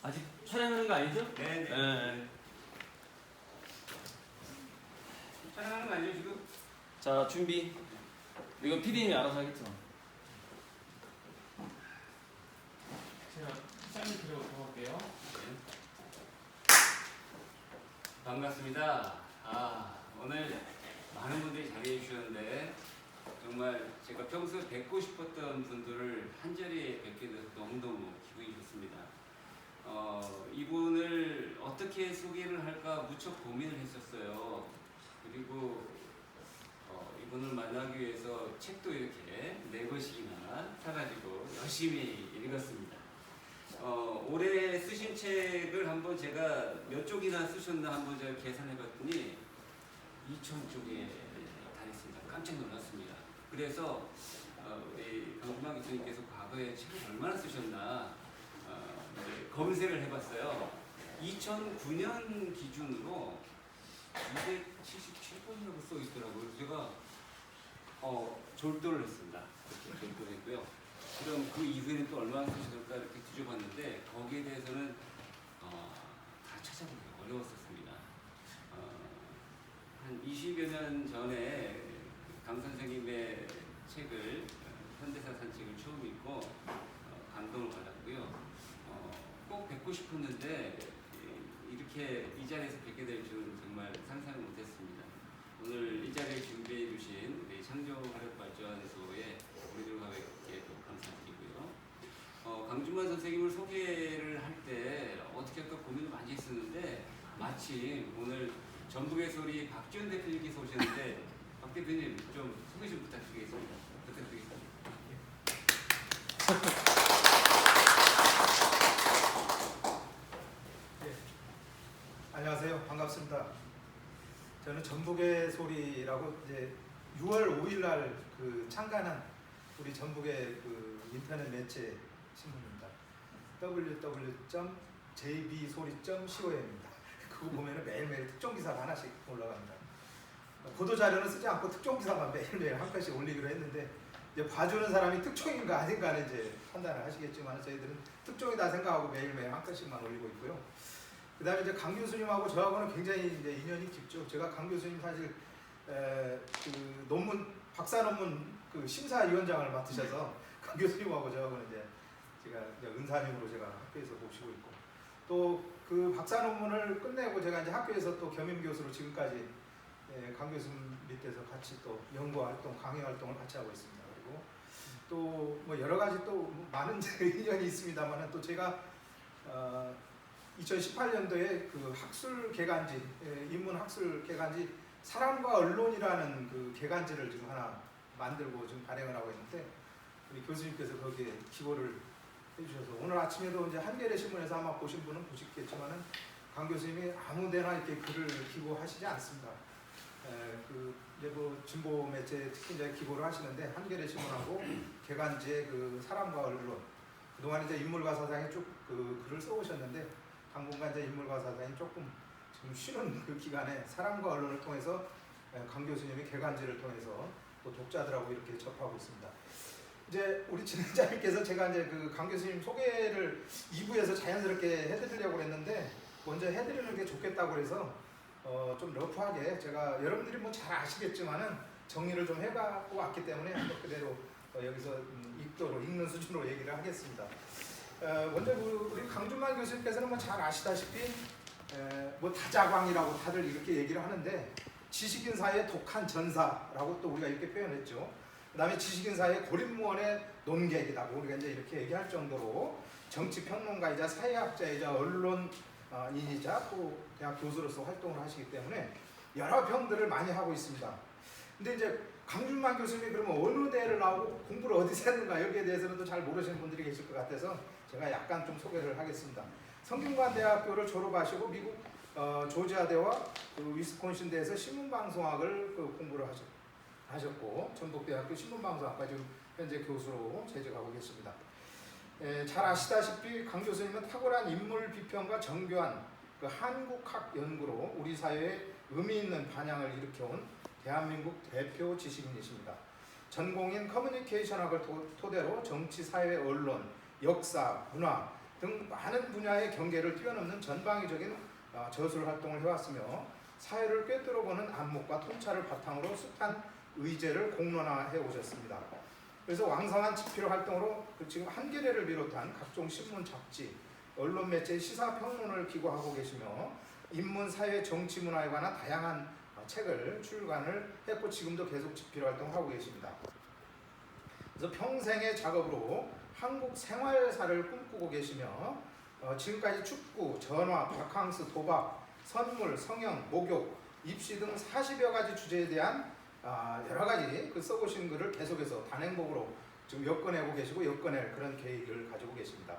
아직 촬영하는 거 아니죠? 네. 네. 촬영하는 거 아니에요 지금? 자, 준비. 이건 PD님이 알아서 하겠죠. 제가 짤을 들어보고 할게요. 반갑습니다. 오늘 많은 분들이 자리해 주셨는데 정말 제가 평소에 뵙고 싶었던 분들을 한자리에 뵙게 돼서 너무너무 기분이 좋습니다. 이분을 어떻게 소개를 할까 무척 고민을 했었어요. 그리고 이분을 만나기 위해서 책도 이렇게 4권씩이나 사가지고 열심히 읽었습니다. 올해 쓰신 책을 한번 제가 몇 쪽이나 쓰셨나 한번 제가 계산해 봤더니 2,000쪽에 달했습니다. 깜짝 놀랐습니다. 그래서 우리 강준만 교수님께서 과거에 책을 얼마나 쓰셨나 검색을 해봤어요. 2009년 기준으로 277권이라고 써 있더라고요. 제가 졸도를 했습니다. 이렇게 졸도를 했고요. 그럼 그 이후에는 또 얼마나 쓰셨을까 이렇게 뒤져봤는데 거기에 대해서는 다 찾아보기 어려웠었습니다. 한 20여 년 전에 강 선생님의 책을 현대사 산책을 처음 읽고 감동을 받았고요. 꼭 뵙고 싶었는데 이렇게 이 자리에서 뵙게 될 줄은 정말 상상을 못했습니다. 오늘 이 자리를 준비해 주신 우리 창조화력발전소의 우리들과 함께 감사드리고요. 강준만 선생님을 소개를 할 때 어떻게 할까 고민을 많이 했었는데 마침 오늘 전북의 소리 박지원 대표님께서 오셨는데 박 대표님 좀 소개 좀 부탁드리겠습니다. 안녕하세요. 반갑습니다. 저는 전북의 소리라고 이제 6월 5일 날 창간한 우리 전북의 인터넷 매체 신문입니다. www.jb소리.com입니다. 그거 보면은 매일매일 특종 기사가 하나씩 올라갑니다. 보도 자료는 쓰지 않고 특종 기사만 매일매일 한 편씩 올리기로 했는데 이제 봐주는 사람이 특종인가 아닌가는 이제 판단을 하시겠지만 저희들은 특종이다 생각하고 매일매일 한 편씩만 올리고 있고요. 그 다음에 이제 강 교수님하고 저하고는 굉장히 이제 인연이 깊죠. 제가 강 교수님 사실 그 논문 박사 논문 그 심사위원장을 맡으셔서 강 교수님하고 저하고는 이제 제가 은사님으로 제가 학교에서 모시고 있고 또 그 박사 논문을 끝내고 제가 이제 학교에서 또 겸임 교수로 지금까지 강 교수님 밑에서 같이 또 연구 활동, 강의 활동을 같이 하고 있습니다. 그리고 또 뭐 여러 가지 또 많은 인연이 있습니다만은 또 제가 2018년도에 그 학술 개간지, 인문 학술 개간지 사람과 언론이라는 그 개간지를 지금 하나 만들고 지금 발행을 하고 있는데 우리 교수님께서 거기에 기고를 해주셔서 오늘 아침에도 이제 한겨레 신문에서 아마 보신 분은 보셨겠지만은 강 교수님이 아무데나 이렇게 글을 기고하시지 않습니다. 그 이제 뭐 진보 매체 특히 이제 기고를 하시는데 한겨레 신문하고 개간지의 그 사람과 언론 그동안 이제 인물과 사상에 쭉 그 글을 써오셨는데 당분간 이제 인물과 사상이 조금 지금 쉬는 그 기간에 사람과 언론을 통해서 강 교수님의 개간지를 통해서 또 독자들하고 이렇게 접하고 있습니다. 이제 우리 진행자님께서 제가 이제 그 강 교수님 소개를 2부에서 자연스럽게 해드리려고 했는데 먼저 해드리는 게 좋겠다고 해서 좀 러프하게 제가 여러분들이 뭐 잘 아시겠지만은 정리를 좀 해갖고 왔기 때문에 그대로 여기서 읽는 수준으로 얘기를 하겠습니다. 먼저 우리 강준만 교수님께서는 뭐 잘 아시다시피 뭐 다자광이라고 다들 이렇게 얘기를 하는데 지식인사의 독한 전사라고 또 우리가 이렇게 표현했죠. 그 다음에 지식인사의 고립무원의 논객이라고 우리가 이제 이렇게 얘기할 정도로 정치평론가이자 사회학자이자 언론인이자 또 대학 교수로서 활동을 하시기 때문에 여러 병들을 많이 하고 있습니다. 근데 이제 강준만 교수님이 그러면 어느 대를 나오고 공부를 어디서 했는가 여기에 대해서는 또 잘 모르시는 분들이 계실 것 같아서 제가 약간 좀 소개를 하겠습니다. 성균관대학교를 졸업하시고 미국 조지아대와 그 위스콘신대에서 신문방송학을 공부를 하셨고 전북대학교 신문방송학과 지금 현재 교수로 재직하고 계십니다. 잘 아시다시피 강 교수님은 탁월한 인물 비평과 정교한 그 한국학 연구로 우리 사회에 의미 있는 반향을 일으켜온 대한민국 대표 지식인이십니다. 전공인 커뮤니케이션학을 토대로 정치, 사회, 언론, 역사, 문화, 등 많은 분야의 경계를 뛰어넘는 전방위적인 저술 활동을 해왔으며 사회를 꿰뚫어보는 안목과 통찰을 바탕으로 숱한 의제를 공론화해 오셨습니다. 그래서 왕성한 집필 활동으로 지금 한겨레를 비롯한 각종 신문, 잡지, 언론 매체의 시사 평론을 기고하고 계시며 인문, 사회, 정치, 문화에 관한 다양한 책을 출간을 했고 지금도 계속 집필 활동을 하고 계십니다. 그래서 평생의 작업으로 한국 생활사를 꿈꾸고 계시며 지금까지 축구, 전화, 바캉스, 도박, 선물, 성형, 목욕, 입시 등 40여 가지 주제에 대한 여러 가지 써보신 글을 계속해서 단행본으로 지금 엮어내고 계시고 엮어낼 그런 계획을 가지고 계십니다.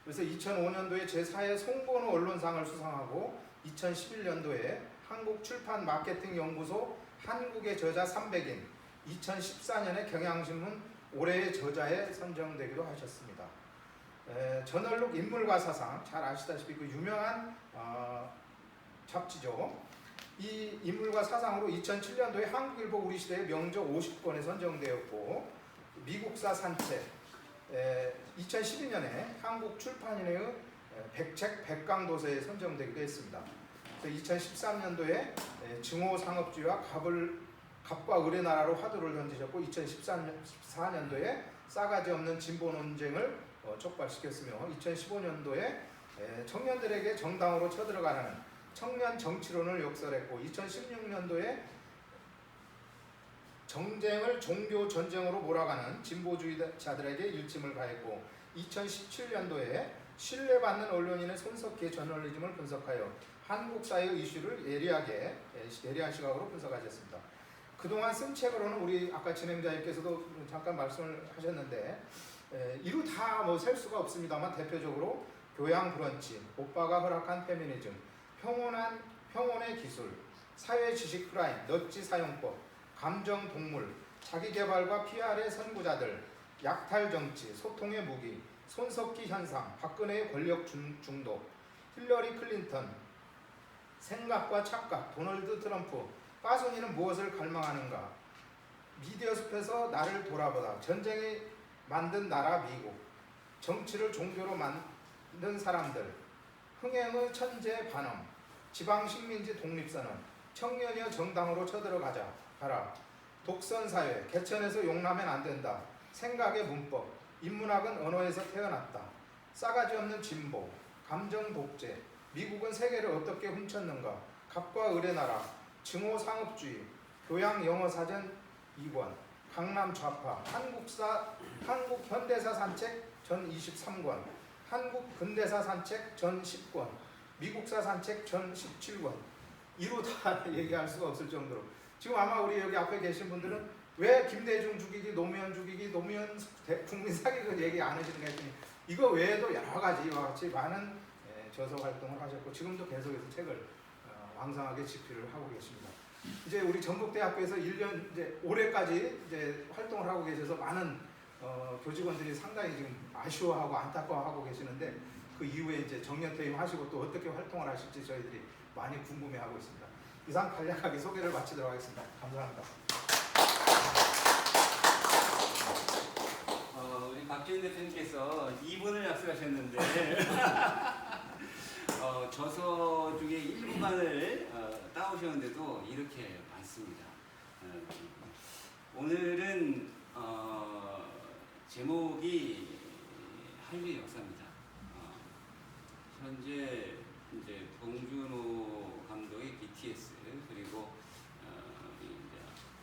그래서 2005년도에 제4회 송건우 언론상을 수상하고 2011년도에 한국출판마케팅연구소 한국의 저자 300인, 2014년에 경향신문 올해의 저자에 선정되기도 하셨습니다. 저널록 인물과 사상, 잘 아시다시피 그 유명한 잡지죠. 이 인물과 사상으로 2007년도에 한국일보 우리시대의 명저 50권에 선정되었고 미국사 산책, 2012년에 한국출판인회의 100책 100강도서에 선정되기도 했습니다. 2013년도에 증오상업주의와 갑과 을의 나라로 화두를 던지셨고 2014년도에 싸가지 없는 진보 논쟁을 촉발시켰으며 2015년도에 청년들에게 정당으로 쳐들어가는 청년 정치론을 역설했고 2016년도에 정쟁을 종교 전쟁으로 몰아가는 진보주의자들에게 일침을 가했고 2017년도에 신뢰받는 언론인의 손석희의 저널리즘을 분석하여 한국 사회의 이슈를 예리한 시각으로 분석하셨습니다. 그동안 쓴 책으로는 우리 아까 진행자님께서도 잠깐 말씀을 하셨는데 이루 다 셀 수가 없습니다만 대표적으로 교양 브런치, 오빠가 허락한 페미니즘, 평온의 기술, 사회 지식 프라임, 넛지 사용법, 감정 동물, 자기개발과 PR의 선구자들, 약탈 정치, 소통의 무기, 손석희 현상, 박근혜의 권력 중독, 힐러리 클린턴, 생각과 착각, 도널드 트럼프, 빠순이는 무엇을 갈망하는가, 미디어 숲에서 나를 돌아보다, 전쟁이 만든 나라 미국, 정치를 종교로 만든 사람들, 흥행의 천재 반엄, 지방식민지 독립선언, 청년이여 정당으로 쳐들어가자, 가라, 독선사회, 개천에서 용나면 안된다, 생각의 문법, 인문학은 언어에서 태어났다, 싸가지 없는 진보, 감정 독재, 미국은 세계를 어떻게 훔쳤는가, 갑과 을의 나라, 증오상업주의, 교양 영어사전 2권, 강남 좌파, 한국 현대사 산책 전 23권, 한국 근대사 산책 전 10권, 미국사 산책 전 17권. 이루 다 얘기할 수가 없을 정도로 지금 아마 우리 여기 앞에 계신 분들은 왜 김대중 죽이기, 노무현 죽이기, 노무현 국민 사기극 얘기 안 하시는가 했더니 이거 외에도 여러 가지 이와 같이 많은 저서 활동을 하셨고 지금도 계속해서 책을 왕성하게 집필을 하고 계십니다. 이제 우리 전국대학교에서 1년 이제 올해까지 이제 활동을 하고 계셔서 많은 교직원들이 상당히 지금 아쉬워하고 안타까워하고 계시는데 그 이후에 이제 정년퇴임 하시고 또 어떻게 활동을 하실지 저희들이 많이 궁금해하고 있습니다. 이상 간략하게 소개를 마치도록 하겠습니다. 감사합니다. 우리 박지훈 대표님께서 2분을 약속하셨는데 저서 중에 일부만을 따오셨는데도 이렇게 많습니다. 오늘은 제목이 한류의 역사입니다. 현재 이제 봉준호 감독의 BTS 그리고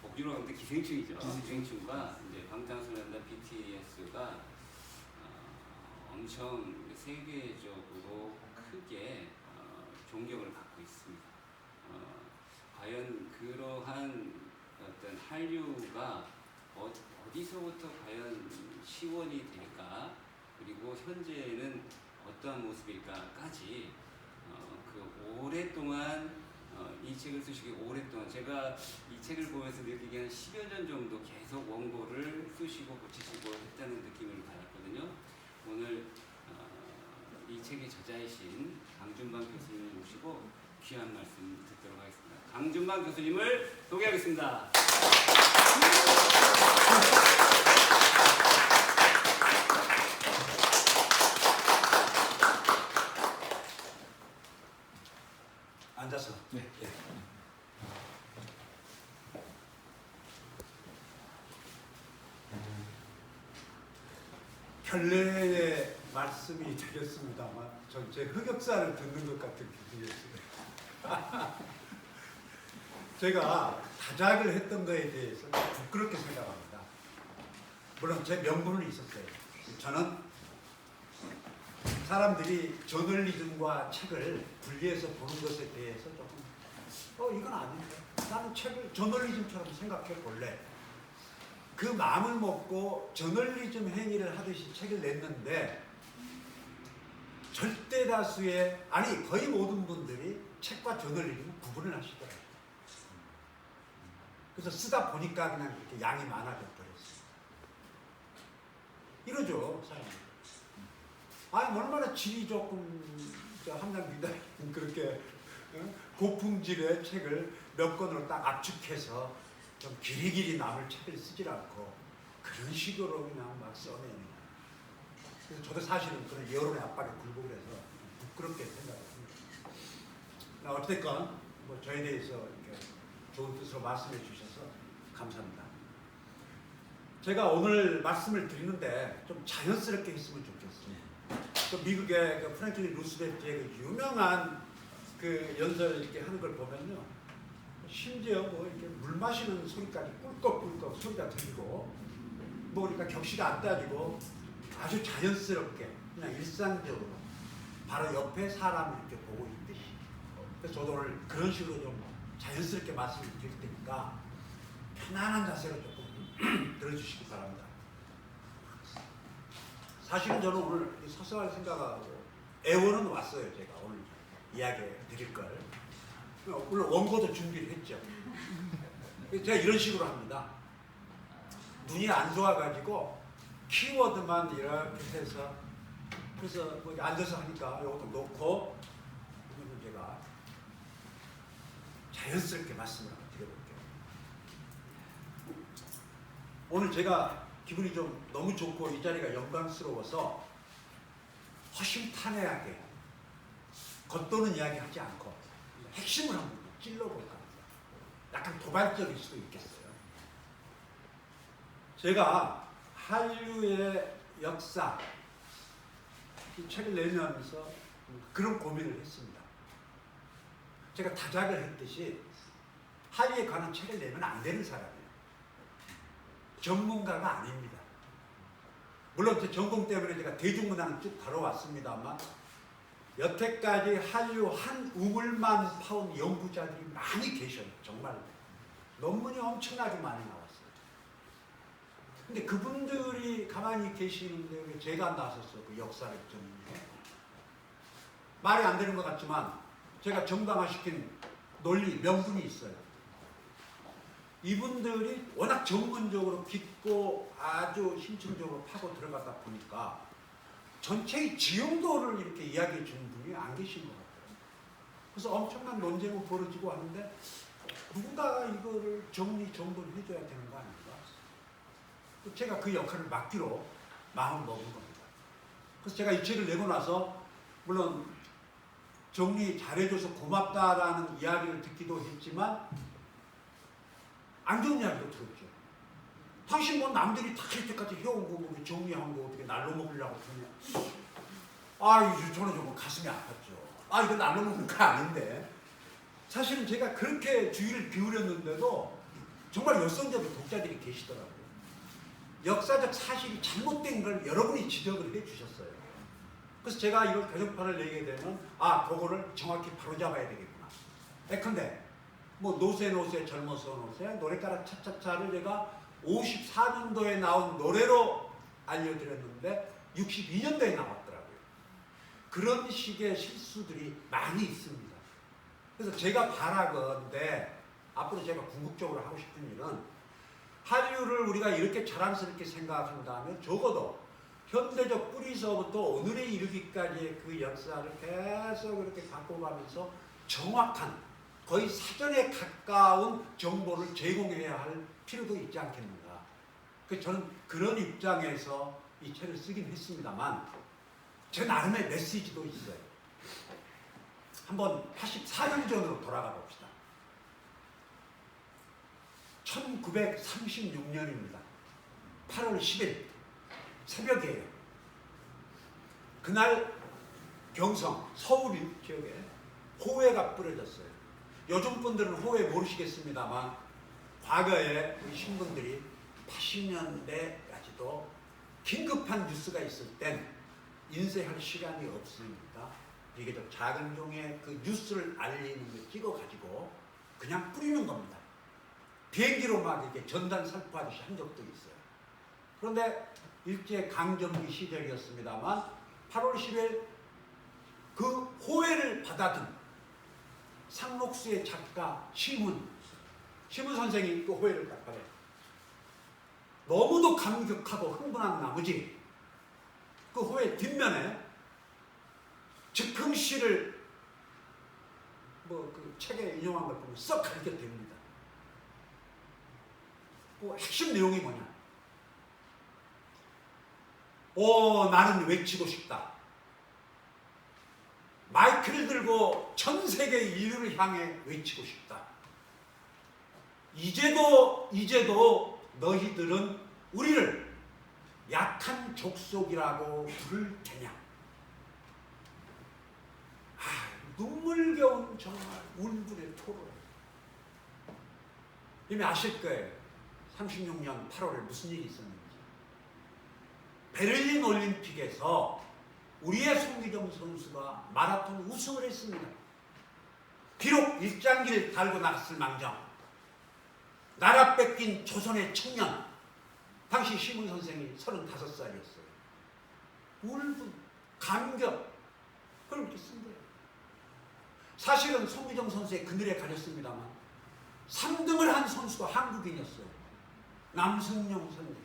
봉준호 감독의 기생충이죠. 기생충과 이제 방탄소년단 BTS가 엄청 세계적으로 크게 존경을 받고 있습니다. 과연 그러한 어떤 한류가 어디서부터 과연 시원이 될까, 그리고 현재는 어떠한 모습일까까지 그 오랫동안 이 책을 쓰시기 오랫동안 제가 이 책을 보면서 느끼기에 한 10여 년 정도 계속 원고를 쓰시고 고치시고 했다는 느낌을 받았거든요. 오늘 이 책의 저자이신 강준방 교수님을 모시고 귀한 말씀 듣도록 하겠습니다. 강준방 교수님을 소개하겠습니다. 앉아서. 네. 예. 결례의 말씀이 되겠습니다만 전 제 흑역사를 듣는 것 같은 기분이었습니다. 제가 다작을 했던 거에 대해서 부끄럽게 생각합니다. 물론 제 명분은 있었어요. 저는 사람들이 저널리즘과 책을 분리해서 보는 것에 대해서 조금 이건 아닌데 나는 책을 저널리즘처럼 생각해 볼래. 그 마음을 먹고 저널리즘 행위를 하듯이 책을 냈는데 절대 다수의 아니 거의 모든 분들이 책과 저널리즘을 구분을 하시더라고요. 그래서 쓰다 보니까 그냥 이렇게 양이 많아져 버렸어요. 이러죠 사람들이. 아니 얼마나 질이 조금 함량비다 그렇게 고품질의 책을 몇 권으로 딱 압축해서 좀 길이길이 남을 책을 쓰질 않고 그런 식으로 그냥 막 써내는. 그래서 저도 사실은 그런 여론의 압박에 굴복을 해서 부끄럽게 생각했습니다. 어쨌건 뭐 저에 대해서 이렇게 좋은 뜻으로 말씀해 주셔서 감사합니다. 제가 오늘 말씀을 드리는데 좀 자연스럽게 했으면 좋겠어요. 또 미국의 그 프랭클린 루스벨트의 그 유명한 그 연설 이렇게 하는 걸 보면요. 심지어 뭐 이렇게 물 마시는 소리까지 꿀꺽꿀꺽 소리가 들리고 뭐 그러니까 격시가 안 따지고 아주 자연스럽게 그냥 일상적으로 바로 옆에 사람을 이렇게 보고 있듯이. 그래서 저도 오늘 그런 식으로 좀 자연스럽게 말씀을 드릴 테니까 편안한 자세로 조금 들어주시기 바랍니다. 사실은 저는 오늘 서성할 생각하고 애원은 왔어요. 제가 오늘 이야기 드릴 걸. 물론 원고도 준비를 했죠. 제가 이런 식으로 합니다. 눈이 안 좋아가지고 키워드만 이렇게 해서 그래서 뭐 앉아서 하니까 이것도 놓고 그러면 제가 자연스럽게 말씀을 한번 드려볼게요. 오늘 제가 기분이 좀 너무 좋고 이 자리가 영광스러워서 허심탄회하게 겉도는 이야기 하지 않고 핵심을 한번 찔러볼까 합니다. 약간 도발적일 수도 있겠어요. 제가 한류의 역사 이 책을 내면서 그런 고민을 했습니다. 제가 다작을 했듯이 한류에 관한 책을 내면 안 되는 사람이에요. 전문가가 아닙니다. 물론 제 전공 때문에 제가 대중문화는 쭉 다뤄왔습니다만 여태까지 한류 한 우물만 파온 연구자들이 많이 계셔요. 정말 논문이 엄청나게 많이 나왔어요. 근데 그분들이 가만히 계시는데 왜 제가 나서서 그 역사를 좀 말이 안 되는 것 같지만 제가 정당화시킨 논리, 명분이 있어요. 이분들이 워낙 전문적으로 깊고 아주 심층적으로 파고 들어가다 보니까 전체의 지형도를 이렇게 이야기해 주는 분이 안 계신 것 같아요. 그래서 엄청난 논쟁이 벌어지고 하는데 누군가 이거를 정리정돈을 해줘야 되는 거 아닌가? 제가 그 역할을 맡기로 마음을 먹은 겁니다. 그래서 제가 이 책을 내고 나서 물론 정리 잘해줘서 고맙다라는 이야기를 듣기도 했지만 안 좋은 이야기도 들었죠. 당신 뭐 남들이 다 이때까지 해온 거 뭐 정리한 거 어떻게 날로 먹으려고 그러냐. 저는 좀 가슴이 아팠죠. 이거 날로 먹는 거 아닌데. 사실은 제가 그렇게 주의를 기울였는데도 정말 열성적인 독자들이 계시더라고요. 역사적 사실이 잘못된 걸 여러분이 지적을 해주셨어요. 그래서 제가 이걸 개정판을 내게 되면 그거를 정확히 바로잡아야 되겠구나. 근데 뭐 노세 젊어서 노세 노래가락 차차차를 제가 54년도에 나온 노래로 알려드렸는데 62년도에 나왔더라고요. 그런 식의 실수들이 많이 있습니다. 그래서 제가 바라건대 앞으로 제가 궁극적으로 하고 싶은 일은 한류를 우리가 이렇게 자랑스럽게 생각한다면 적어도 현대적 뿌리서부터 오늘에 이르기까지의 그 역사를 계속 이렇게 갖고 가면서 정확한 거의 사전에 가까운 정보를 제공해야 할 필요도 있지 않겠는가. 저는 그런 입장에서 이 책을 쓰긴 했습니다만 제 나름의 메시지도 있어요. 한번 84년 전으로 돌아가 봅시다. 1936년입니다. 8월 10일 새벽이에요. 그날 경성, 서울 지역에 호해가 뿌려졌어요. 요즘 분들은 호해 모르시겠습니다만 과거에 우리 신분들이 80년대까지도 긴급한 뉴스가 있을 땐 인쇄할 시간이 없으니까 비교적 작은 종의 그 뉴스를 알리는 걸 찍어가지고 그냥 뿌리는 겁니다. 비행기로 막 이렇게 전단 살포하듯이 한 적도 있어요. 그런데 일제 강점기 시절이었습니다만 8월 10일 그 호해를 받아든 상록수의 작가 시문 선생이 그 호해를 작가래. 너무도 감격하고 흥분한 나머지 그 호해 뒷면에 즉흥시를 그 책에 인용한 걸 보면 썩 가르쳐 됩니다. 그 핵심 내용이 뭐냐? 나는 외치고 싶다. 마이크를 들고 전 세계 인류를 향해 외치고 싶다. 이제도 너희들은 우리를 약한 족속이라고 부를 테냐? 눈물겨운 정말 울분의 토론. 이미 아실 거예요. 36년 8월에 무슨 일이 있었는지. 베를린 올림픽에서 우리의 송기정 선수가 마라톤 우승을 했습니다. 비록 일장기를 달고 나갔을 망정 나라 뺏긴 조선의 청년, 당시 시문 선생이 35살이었어요. 울분, 감격, 그걸 그렇게 쓴 거예요. 사실은 송기정 선수의 그늘에 가렸습니다만 3등을 한 선수가 한국인이었어요. 남승용 선생.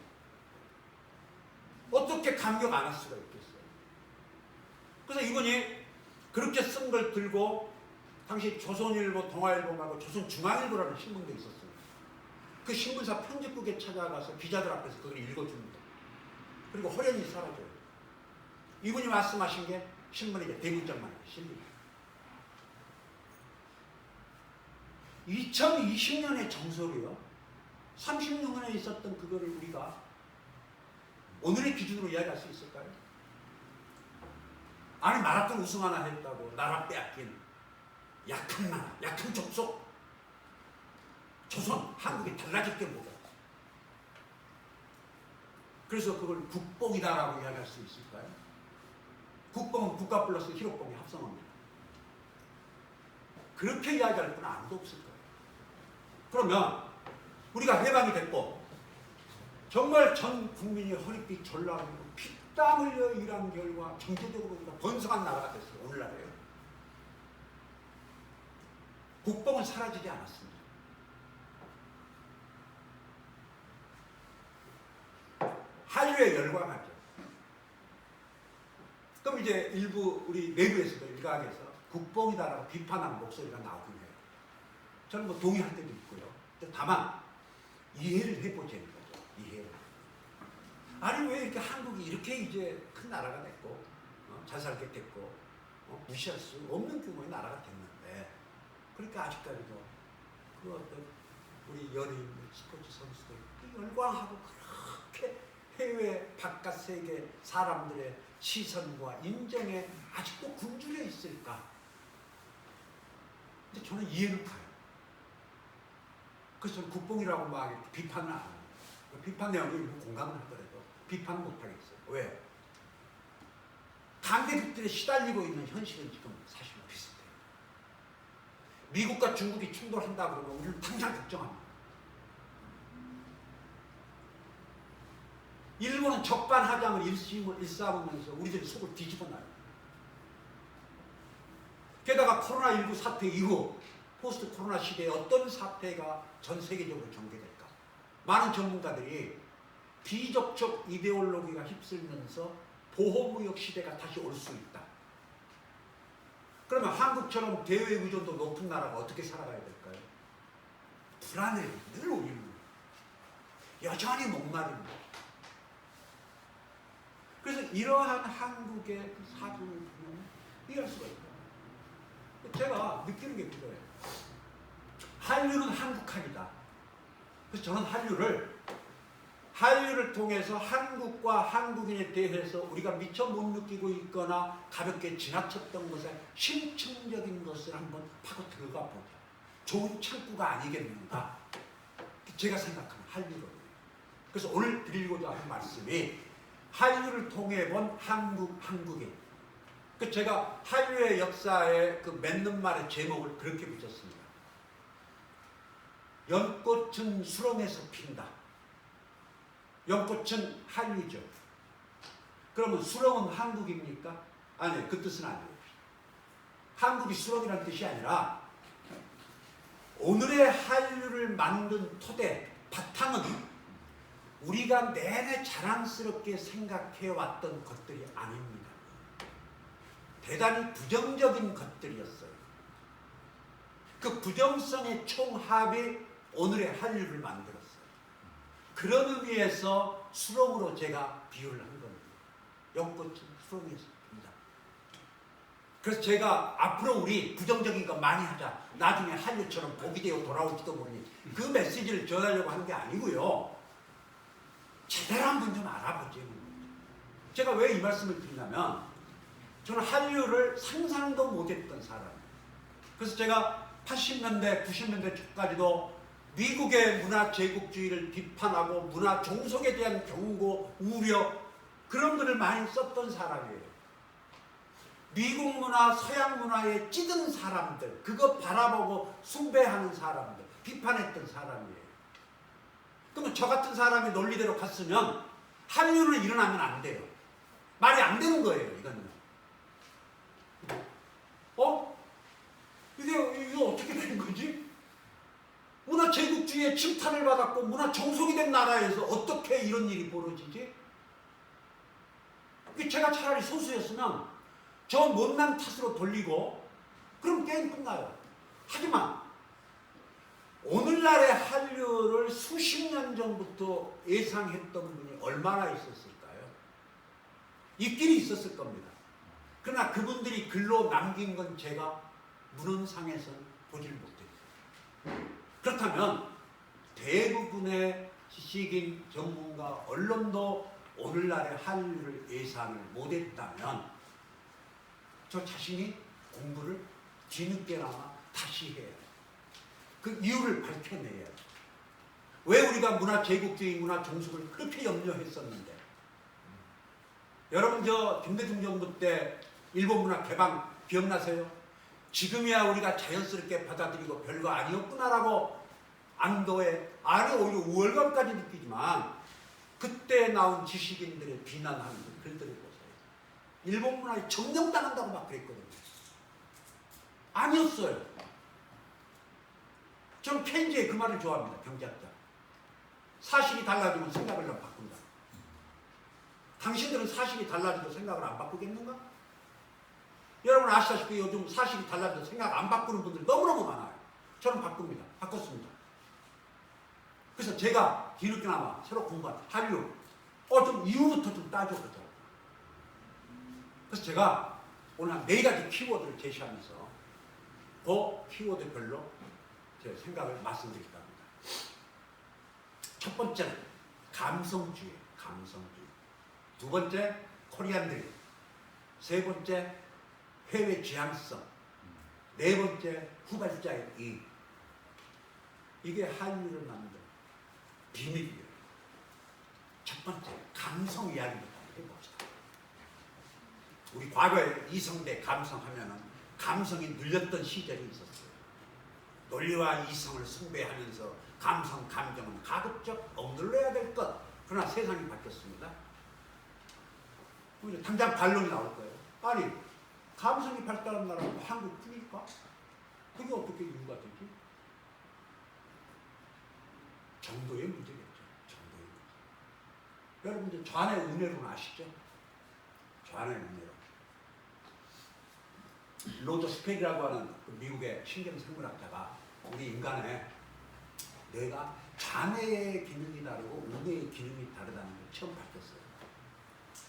어떻게 감격 안 할 수가 있겠어요. 그래서 이분이 그렇게 쓴 걸 들고 당시 조선일보, 동아일보하고 조선중앙일보라는 신문도 있었어요. 그 신문사 편집국에 찾아가서 기자들 앞에서 그걸 읽어줍니다. 그리고 호련히 사라져요. 이분이 말씀하신 게 신문에 이제 대문짝만 실립니다. 2020년의 정설이요. 36년에 있었던 그거를 우리가 오늘의 기준으로 이야기할 수 있을까요? 아니 마라톤 우승 하나 했다고 나라 빼앗긴 약한 나라, 약한 족속 조선, 한국이 달라질 게 뭐가? 그래서 그걸 국뽕이다라고 이야기할 수 있을까요? 국뽕은 국가 플러스 희로뽕의 합성어입니다. 그렇게 이야기할 분은 아무도 없을 거예요. 그러면 우리가 해방이 됐고 정말 전 국민이 허리띠 졸라매고 피땀 흘려 일한 결과 경제적으로 우리가 번성한 나라가 됐어요. 오늘날에요. 국뽕은 사라지지 않았습니다. 한류에 열광하죠. 그럼 이제 일부 우리 내부에서도 일각에서 국뽕이다라고 비판하는 목소리가 나오긴 해요. 저는 뭐 동의할 때도 있고요. 다만 이해를 해보자는 거죠. 이해를. 아니 왜 이렇게 한국이 이렇게 이제 큰 나라가 됐고 잘 살게 됐고 무시할 수 없는 규모의 나라가 됐는데 그러니까 아직까지도 그 어떤 우리 연예인들, 스포츠 선수들 열광하고 그렇게 해외 바깥 세계 사람들의 시선과 인정에 아직도 굶주려 있을까? 근데 저는 이해는 가요. 그래서 저는 국뽕이라고 막 이렇게 비판을 안 합니다. 비판 내용을 일부 공감을 하더라도 비판은 못하겠어요. 왜요? 강대국들에 시달리고 있는 현실은 지금 사실은 비슷해요. 미국과 중국이 충돌한다고 그러면 우리는 당장 걱정합니다. 일본은 적반하장을 일삼으면서 우리들이 속을 뒤집어 놔요. 게다가 코로나19 사태 이후 포스트 코로나 시대에 어떤 사태가 전 세계적으로 전개될까? 많은 전문가들이 비접촉 이데올로기가 휩쓸면서 보호무역 시대가 다시 올 수 있다. 그러면 한국처럼 대외 의존도 높은 나라가 어떻게 살아가야 될까요? 불안해요. 늘 우리는. 여전히 목마릅니다. 그래서 이러한 한국의 사정을 보면 이해할 수가 있다. 제가 느끼는 게 그거예요. 한류는 한국학이다. 그래서 저는 한류를 통해서 한국과 한국인에 대해서 우리가 미처 못 느끼고 있거나 가볍게 지나쳤던 것에 심층적인 것을 한번 파고 들어가 보자. 좋은 창구가 아니겠는가. 제가 생각하는 한류로. 그래서 오늘 드리고자 하는 말씀이 한류를 통해 본 한국인. 그 제가 한류의 역사에 그 맺는 말의 제목을 그렇게 붙였습니다. 연꽃은 수렁에서 핀다. 연꽃은 한류죠. 그러면 수렁은 한국입니까? 아니요, 그 뜻은 아니에요. 한국이 수렁이라는 뜻이 아니라 오늘의 한류를 만든 토대, 바탕은 우리가 내내 자랑스럽게 생각해왔던 것들이 아닙니다. 대단히 부정적인 것들이었어요. 그 부정성의 총합이 오늘의 한류를 만들었어요. 그런 의미에서 수렁으로 제가 비유를 한 겁니다. 연꽃은 수렁에서 핀다. 그래서 제가 앞으로 우리 부정적인 거 많이 하자. 나중에 한류처럼 복이 되어 돌아올지도 모르니 그 메시지를 전하려고 하는 게 아니고요. 제대로 한번 좀 알아보자는 거죠. 제가 왜 이 말씀을 드리냐면 저는 한류를 상상도 못했던 사람이에요. 그래서 제가 80년대, 90년대 초까지도 미국의 문화 제국주의를 비판하고 문화 종속에 대한 경고, 우려 그런 글을 많이 썼던 사람이에요. 미국 문화, 서양 문화에 찌든 사람들, 그거 바라보고 숭배하는 사람들, 비판했던 사람이에요. 그러면 저 같은 사람이 논리대로 갔으면 한류는 일어나면 안 돼요. 말이 안 되는 거예요, 이거는. 이게 어떻게 된 거지? 문화 제국주의에 침탈을 받았고 문화 종속이 된 나라에서 어떻게 이런 일이 벌어지지? 제가 차라리 소수였으면 저 못난 탓으로 돌리고 그럼 게임 끝나요. 하지만 오늘날의 한류를 수십 년 전부터 예상했던 분이 얼마나 있었을까요? 있긴 있었을 겁니다. 그러나 그분들이 글로 남긴 건 제가 문헌상에서는 보질 못했어요. 그렇다면 대부분의 지식인, 전문가, 언론도 오늘날의 한류를 예상을 못했다면 저 자신이 공부를 뒤늦게나마 다시 해야 돼요. 그 이유를 밝혀내야 돼요. 왜 우리가 문화 제국주의, 문화 종속을 그렇게 염려했었는데 여러분 저 김대중 정부 때 일본 문화 개방 기억나세요? 지금이야 우리가 자연스럽게 받아들이고 별거 아니었구나라고 안도에 아니 오히려 우월감까지 느끼지만 그때 나온 지식인들의 비난하는 글들을 보세요. 일본 문화에 점령당한다고 막 그랬거든요. 아니었어요. 저는 켄지의 그 말을 좋아합니다. 경제학자. 사실이 달라지면 생각을 좀 바꾼다. 당신들은 사실이 달라져도 생각을 안 바꾸겠는가? 여러분 아시다시피 요즘 사실이 달라져도 생각 안 바꾸는 분들 너무너무 많아요. 저는 바꿉니다. 바꿨습니다. 그래서 제가 뒤늦게나마 새로 공부한 한류 좀 이유부터 좀 따져보자. 그래서 제가 오늘 한 4가지 키워드를 제시하면서 그 키워드별로 제 생각을 말씀드릴까 합니다. 첫 번째는 감성주의, 감성주의. 두 번째 코리안 드림. 세 번째 해외 지향성. 네 번째 후발자의 이익. 이게 한류를 만든 비밀이에요. 첫 번째 감성 이야기부터 해봅시다. 우리 과거에 이성대 감성하면은 감성이 눌렸던 시절이 있었어요. 논리와 이성을 숭배하면서 감성, 감정은 가급적 억눌러야 될 것. 그러나 세상이 바뀌었습니다. 당장 반론이 나올 거예요. 아니, 감성이 발달한 나라는 한국뿐일까? 그게 어떻게 이유가 되지? 정도의 문제겠죠. 정도의 문제. 여러분들 좌뇌 우뇌론 아시죠? 좌뇌 우뇌론. 로저 스펙이라고 하는 그 미국의 신경생물학자가 우리 인간의 뇌가 좌뇌의 기능이 다르고 우뇌의 기능이 다르다는 걸 처음 밝혔어요.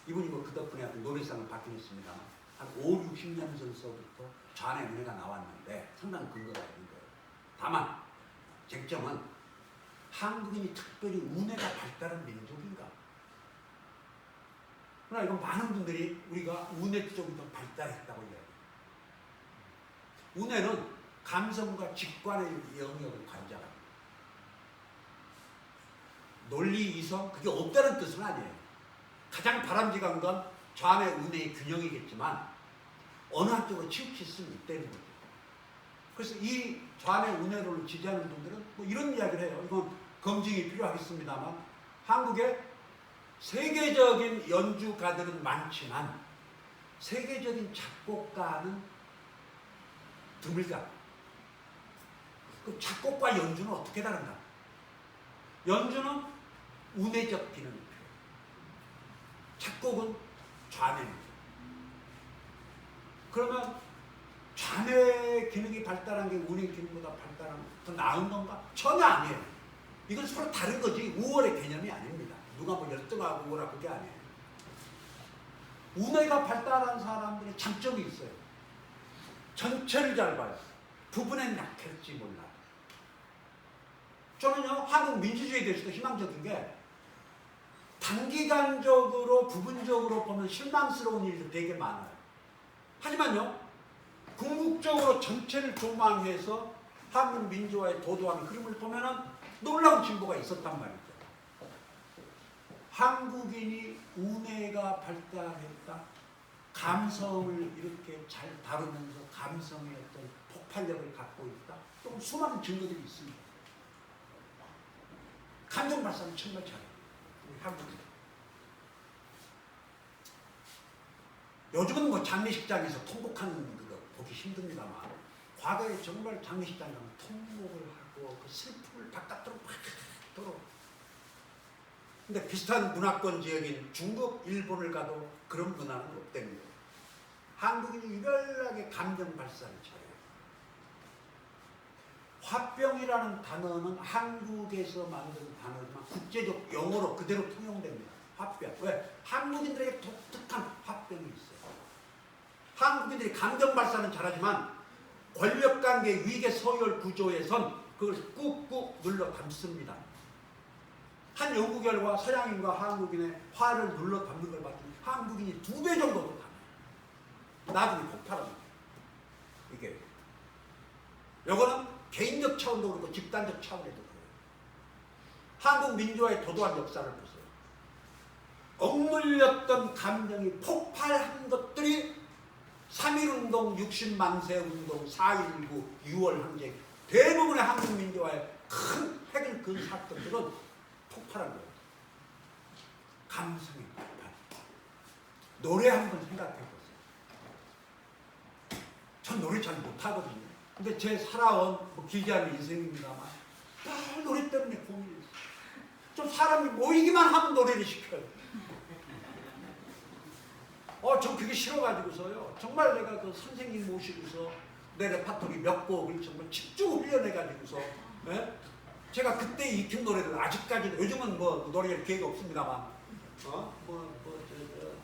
이분이 그 덕분에 노벨상을 받긴 했습니다. 한 5, 60년 전서부터 좌뇌 운해가 나왔는데 상당히 근거가 있는 거예요. 다만 쟁점은 한국인이 특별히 운해가 발달한 민족인가? 그러나 이건 많은 분들이 우리가 운해 쪽이 더 발달했다고 이야기해요. 운해는 감성과 직관의 영역을 관장합니다. 논리 이성 그게 없다는 뜻은 아니에요. 가장 바람직한 건 좌뇌 운해의 균형이겠지만 어느 한쪽으로 치우칠 수는 있다는 거죠. 그래서 이 좌뇌 운해를 지지하는 분들은 뭐 이런 이야기를 해요. 이건 검증이 필요하겠습니다만 한국에 세계적인 연주가들은 많지만 세계적인 작곡가는 드물다. 그 작곡과 연주는 어떻게 다른가? 연주는 운해적 기능이 필요해요. 작곡은 좌뇌입니다. 그러면 좌뇌 기능이 발달한 게 운해 기능보다 발달한 더 나은 건가? 전혀 아니에요. 이건 서로 다른 거지 우월의 개념이 아닙니다. 누가 뭐 열등하고 우월하고 그게 아니에요. 운해가 발달한 사람들의 장점이 있어요. 전체를 잘 봐요. 부분엔 약할지 몰라. 저는요 한국 민주주의에 대해서도 희망적인 게 단기간적으로 부분적으로 보면 실망스러운 일도 되게 많아요. 하지만요 궁극적으로 전체를 조망해서 한국 민주화의 도도한 흐름을 보면은 놀라운 진보가 있었단 말이죠. 한국인이 운해가 발달했다. 감성을 이렇게 잘 다루면서 감성의 어떤 폭발력을 갖고 있다. 또 수많은 증거들이 있습니다. 감정 발산은 정말 잘해요. 우리 한국인. 요즘은 뭐 장례식장에서 통곡하는 그거 보기 힘듭니다만 과거에 정말 장례식장에 가면 통곡을 하고 그 슬픔을 바깥으로 막 들어. 근데 비슷한 문화권 지역인 중국, 일본을 가도 그런 문화는 없다는 거예요. 한국인이 유별나게 감정 발산을 잘해요. 화병이라는 단어는 한국에서 만든 단어지만 국제적 용어로 그대로 통용됩니다. 화병. 왜? 한국인들에게 독특한 화병이 있어요. 한국인들이 감정 발산은 잘하지만 권력관계 위계 서열 구조에선 그걸 꾹꾹 눌러 담습니다. 한 연구 결과 서양인과 한국인의 화를 눌러 담는 걸 봤더니 한국인이 2배 정도 더 담아요. 나중에 폭발합니다. 이게 요거는 개인적 차원도 그렇고 집단적 차원에도 그래요. 한국 민주화의 도도한 역사를 보세요. 억눌렸던 감정이 폭발한 것들이 3.1운동, 60만세 운동, 4.19, 6월 항쟁 대부분의 한국 민주화의 큰 획을 그은 사건들은 폭발한 거예요. 감성의 폭발. 노래 한번 생각해 보세요. 전 노래 잘 못하거든요. 근데 제 살아온 뭐 길지 않은 인생입니다만 늘 노래 때문에 고민이 있어요. 좀 사람이 모이기만 하면 노래를 시켜요. 전 그게 싫어가지고서요. 정말 내가 그 선생님 모시고서 내 레파토리 몇 곡을 정말 집중 훈련해가지고서 제가 그때 익힌 노래들 아직까지도 요즘은 뭐 노래할 기회가 없습니다만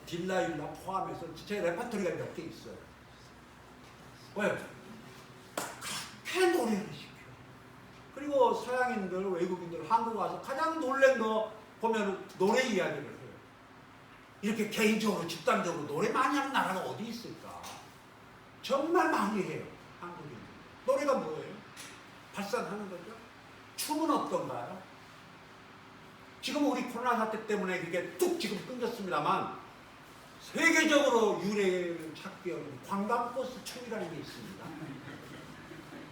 딜라일라 포함해서 제 레파토리가 몇 개 있어요. 왜? 그렇게 노래를 시켜요. 그리고 서양인들, 외국인들 한국 와서 가장 놀란 거 보면 노래 이야기를 해요. 이렇게 개인적으로 집단적으로 노래 많이 하는 나라가 어디 있을까? 정말 많이 해요. 한국인들. 노래가 뭐예요? 발산하는 거죠. 춤은 어떤가요? 지금 우리 코로나 사태 때문에 그게 뚝 지금 끊겼습니다만 세계적으로 유래를 찾기 어려운 관광버스 춤이라는 게 있습니다.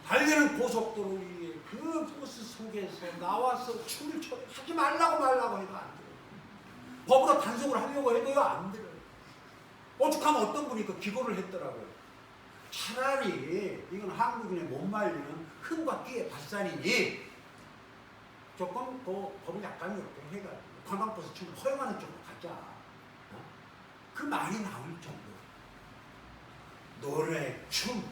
달리는 고속도로 위에 그 버스 속에서 나와서 춤을 춰 하지 말라고 해도 안 돼요. 법으로 단속을 하려고 해도요 안 돼요. 오죽하면 어떤 분이 그 기고를 했더라고요. 차라리 이건 한국인의 못 말리는 흥과 끼의 발산이니 조금 더 법을 약간 이렇게 해가지고 관광버스 춤을 허용하는 쪽으로 가자. 그 말이 나올 정도. 노래, 춤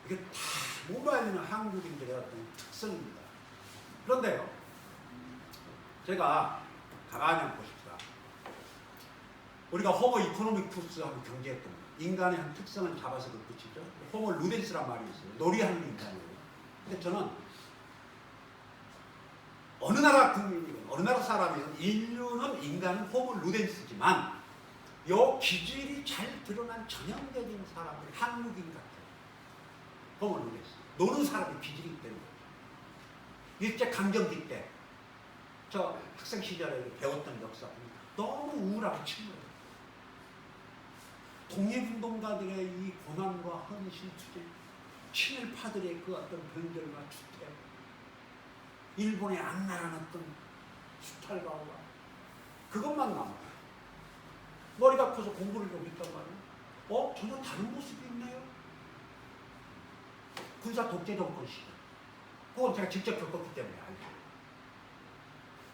이게 다 못 말리는 한국인들의 어떤 특성입니다. 그런데요, 제가 가만히 한번 보십시다. 우리가 호모 이코노미쿠스 하면 경제했던 인간의 한 특성을 잡아서 그 붙이죠. 호모 루덴스란 말이 있어요. 놀이하는 인간이에요. 근데 저는 어느 나라 국민이건 어느 나라 사람이건 인류는 인간은 호모 루덴스지만 요 기질이 잘 드러난 전형적인 사람은 한국인 같아요. 호모 루덴스. 노는 사람의 기질이기 때문에. 일제 강점기 때 저 학생 시절에 배웠던 역사 너무 우울하고 친구예요. 독립운동가들의 이 고난과 헌신 투쟁, 친일파들의 그 어떤 변절과 추태, 일본의 악랄한 어떤 수탈과오가 그것만 남아요. 머리가 커서 공부를 좀 했단 말이에요. 전혀 다른 모습이 있네요. 군사 독재 정권 시절. 그건 제가 직접 겪었기 때문에 알죠.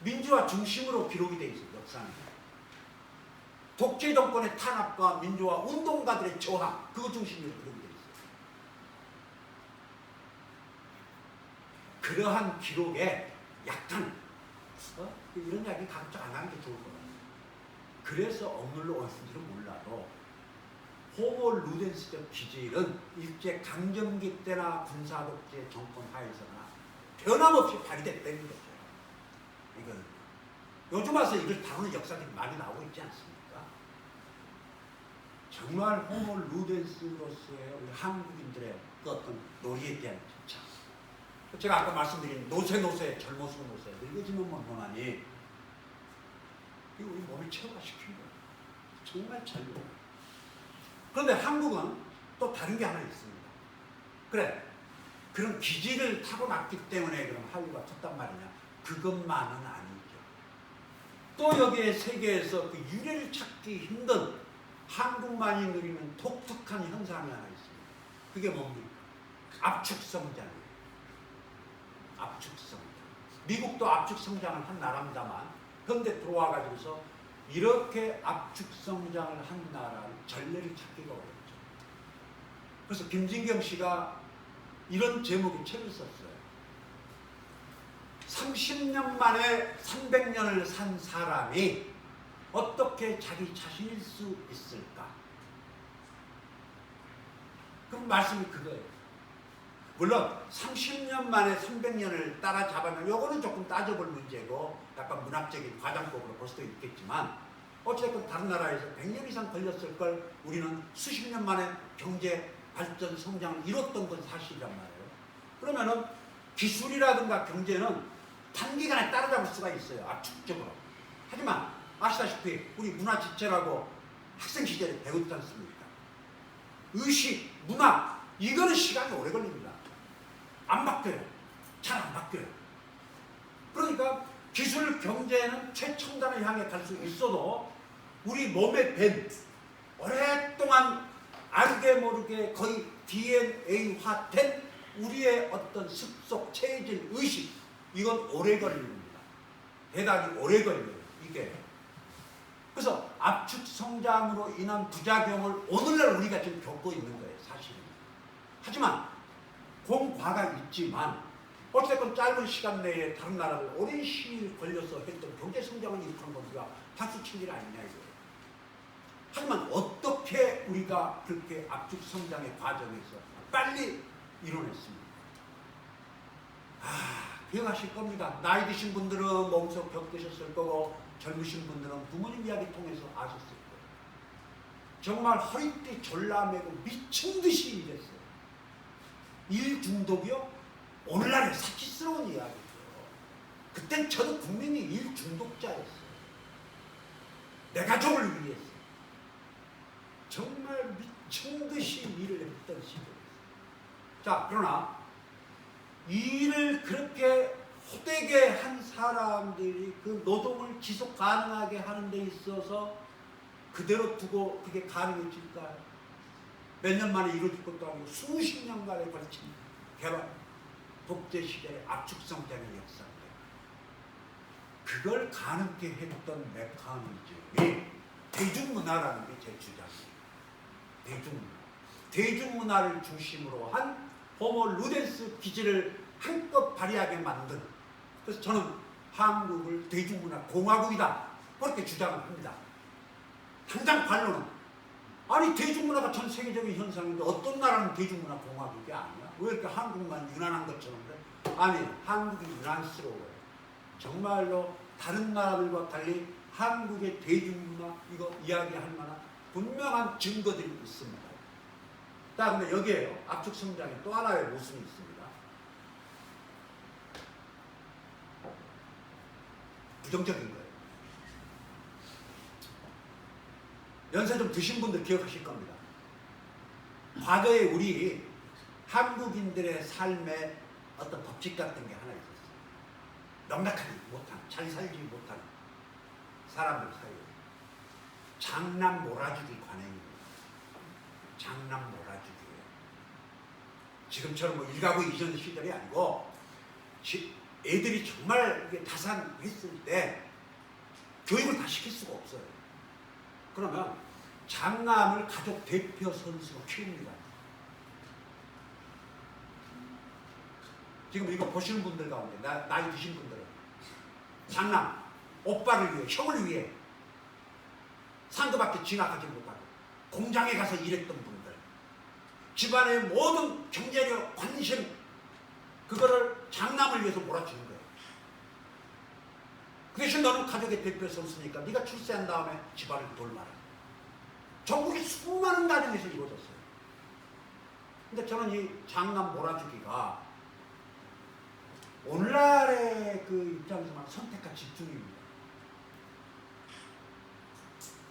민주화 중심으로 기록이 되어 있어요. 역사는. 독재 정권의 탄압과 민주화 운동가들의 저항, 그거 중심으로 기록이 되어 있어요. 그러한 기록에 약간 이런 이야기 가급적 안 하는 게 좋을 것 같아요. 그래서 억눌러 왔는지는 몰라도 호모 루덴스적 기질은 일제 강점기 때나 군사독재 정권 하에서나 변함없이 발휘됐다는 거죠. 이건 요즘 와서 이걸 다루는 역사들이 많이 나오고 있지 않습니까? 정말 호모 루덴스로서의 우리 한국인들의 그 어떤 놀이에 대한 집착. 제가 아까 말씀드린 노세, 젊어서 노세, 늙어지면 못하니 이거 우리 몸이 체화시킨 거예요. 정말 젊어. 그런데 한국은 또 다른 게 하나 있습니다. 그래, 그런 기질을 타고났기 때문에 그럼 한류가 컸단 말이냐? 그것만은 아니죠. 또 여기에 세계에서 그 유래를 찾기 힘든 한국만이 누리는 독특한 현상이 하나 있습니다. 그게 뭡니까? 압축성장이에요. 압축성장. 미국도 압축성장을 한 나라입니다만 그런데 들어와가지고서 이렇게 압축성장을 한 나라는 전례를 찾기가 어렵죠. 그래서 김진경 씨가 이런 제목의 책을 썼어요. 30년 만에 300년을 산 사람이 어떻게 자기 자신일 수 있을까? 그럼 말씀이 그거예요. 물론 30년 만에 300년을 따라잡으면 요거는 조금 따져볼 문제고 약간 문학적인 과장법으로 볼 수도 있겠지만 어쨌든 다른 나라에서 100년 이상 걸렸을 걸 우리는 수십 년 만에 경제 발전 성장을 이뤘던 건 사실이란 말이에요. 그러면은 기술이라든가 경제는 단기간에 따라잡을 수가 있어요. 압축적으로. 하지만 아시다시피 우리 문화지체라고 학생 시절에 배웠지 않습니까? 의식, 문화 이거는 시간이 오래 걸립니다. 안 바뀌어요. 잘 안 바뀌어요. 그러니까 기술 경제는 최첨단을 향해 갈 수 있어도 우리 몸에 밴 오랫동안 알게 모르게 거의 DNA화된 우리의 어떤 습속, 체질, 의식 이건 오래 걸립니다. 대단히 오래 걸려요. 이게. 그래서 압축 성장으로 인한 부작용을 오늘날 우리가 지금 겪고 있는 거예요. 사실은. 하지만 공과가 있지만 어쨌든 짧은 시간 내에 다른 나라를 오랜 시일 걸려서 했던 경제 성장을 일으키는 건 우리가 박수 칠 일 아니냐 이거예요. 하지만 어떻게 우리가 그렇게 압축 성장의 과정에서 빨리 이뤄냈습니까? 기억하실 겁니다. 나이 드신 분들은 몸소 겪으셨을 거고 젊으신 분들은 부모님 이야기 통해서 아셨을 거예요. 정말 허리띠 졸라매고 미친 듯이 일했어요. 일 중독이요? 오늘날의 사치스러운 이야기죠. 그땐 저도 국민이 일 중독자였어요. 내 가족을 위해서 정말 미친 듯이 일을 했던 시절이었어요. 자, 그러나 일을 그렇게 호되게 한 사람들이 그 노동을 지속 가능하게 하는 데 있어서 그대로 두고 그게 가능해질까요? 몇 년 만에 이루어질 것도 아니고 수십 년간에 걸친 개발, 독재 시절의 압축성장의 역사인데 그걸 가능케 했던 메커니즘이 대중문화라는 게 제 주장이에요. 대중문화. 대중문화를 중심으로 한 호모 루덴스 기질을 한껏 발휘하게 만든, 그래서 저는 한국을 대중문화 공화국이다 그렇게 주장을 합니다. 당장 반론은 아니 대중문화가 전 세계적인 현상인데 어떤 나라는 대중문화 공화국이 아니야? 왜 이렇게 한국만 유난한 것처럼 그래? 아니 한국이 유난스러워요. 정말로 다른 나라들과 달리 한국의 대중문화 이거 이야기할 만한 분명한 증거들이 있습니다. 자, 근데 여기에요. 압축 성장의 또 하나의 모순이 있습니다. 부정적인 거예요. 연세 좀 드신 분들 기억하실 겁니다. 과거에 우리 한국인들의 삶에 어떤 법칙 같은 게 하나 있었어요. 명확하지 못한, 잘 살지 못한 사람들 사이에 장남 몰아주기 관행입니다. 장남 몰아주기예요. 지금처럼 뭐 일가구 이전 시절이 아니고 애들이 정말 이게 다산했을 때 교육을 다 시킬 수가 없어요. 그러면 장남을 가족 대표 선수로 키웁니다. 지금 이거 보시는 분들 가운데 나이 드신 분들은 장남, 오빠를 위해, 형을 위해 상급밖에 진학하지 못하고 공장에 가서 일했던 분들, 집안의 모든 경제력, 관심 그거를 장남을 위해서 몰아주는 거예요. 그 대신 너는 가족의 대표 선수니까 네가 출세한 다음에 집안을 돌봐라. 전국의 수많은 가정에서 이루어졌어요. 근데 저는 이 장남 몰아주기가 오늘날의 그 입장에서만 선택과 집중입니다.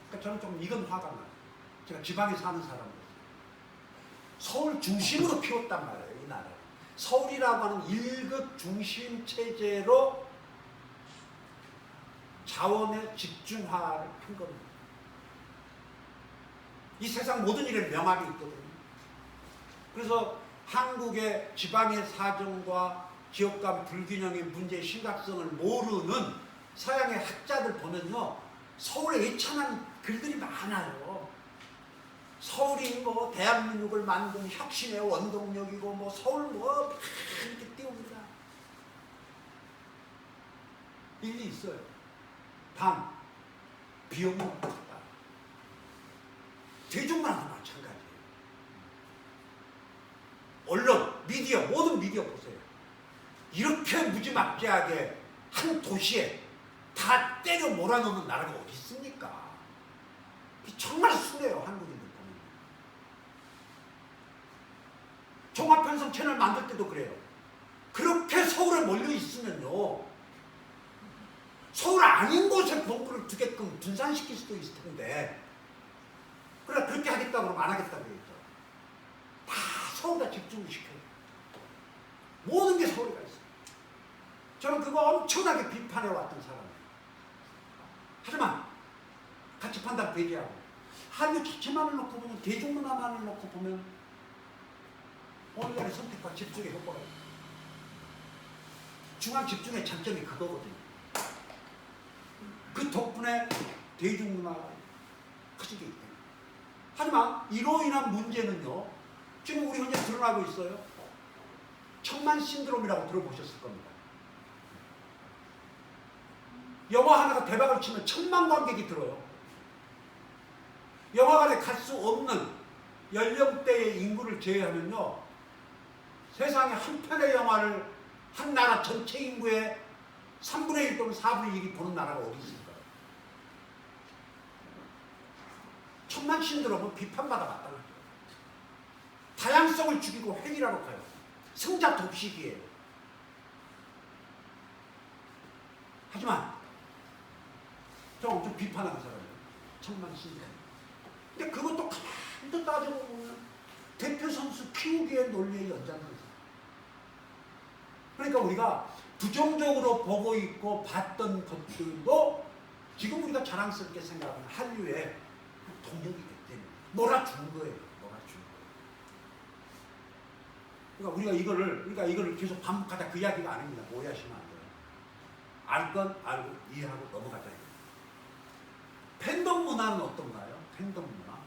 그러니까 저는 좀 이건 화가 나요. 제가 지방에 사는 사람이었어요. 서울 중심으로 키웠단 말이에요, 이 나라를. 서울이라고 하는 1급 중심 체제로 자원의 집중화를 한 겁니다. 이 세상 모든 일에 명확이 있거든요. 그래서 한국의 지방의 사정과 지역 간 불균형의 문제의 심각성을 모르는 서양의 학자들 보면요, 서울에 애찬한 글들이 많아요. 서울이 뭐 대한민국을 만든 혁신의 원동력이고 뭐 서울 뭐 이렇게 띄웁니다. 일리 있어요. 단 비용이 없다. 대중문화도 마찬가지예요. 언론, 미디어, 모든 미디어 보세요. 이렇게 무지막지하게 한 도시에 다 때려 몰아넣는 나라가 어디 있습니까? 정말 순해요, 한국인들 보면. 종합편성 채널 만들 때도 그래요. 그렇게 서울에 몰려 있으면요, 서울 아닌 곳에 본부를 두게끔 분산시킬 수도 있을 텐데, 그러나 그렇게 하겠다고 그러면 안 하겠다고 그랬죠. 다 서울에 집중을 시켜요. 모든 게 서울에 가 있어요. 저는 그거 엄청나게 비판해왔던 사람이에요. 하지만 가치 판단 배제하고 한류 자체만을 놓고 보면, 대중문화만을 놓고 보면 오늘날의 선택과 집중의 효과가 있어요. 중앙 집중의 장점이 그거거든요. 그 덕분에 대중문화가 커지게 있다. 하지만 이로 인한 문제는요, 지금 우리 현재 드러나고 있어요. 천만 신드롬이라고 들어보셨을 겁니다. 영화 하나가 대박을 치면 1000만 관객이 들어요. 영화관에 갈 수 없는 연령대의 인구를 제외하면요, 세상에 한 편의 영화를 한 나라 전체 인구의 3분의 1 또는 4분의 1이 보는 나라가 어디 있을까요? 천만 신드롬은 비판받아 마땅하죠. 다양성을 죽이고 획일하러 가요. 승자 독식이에요. 하지만 저 엄청 비판하는 사람이에요. 천만 신드롬. 근데 그것도 가만히 따져보면 대표 선수 키우기의 논리의 연장선상. 그러니까 우리가 부정적으로 보고 있고 봤던 것들도 지금 우리가 자랑스럽게 생각하는 한류의 동력이기 때문에 놀아준 거예요. 놀아준 거예요. 그러니까 이거를 계속 반복하다 그 이야기가 아닙니다. 오해하시면 안 돼요. 알 건 알고 이해하고 넘어가자. 팬덤 문화는 어떤가요? 팬덤 문화.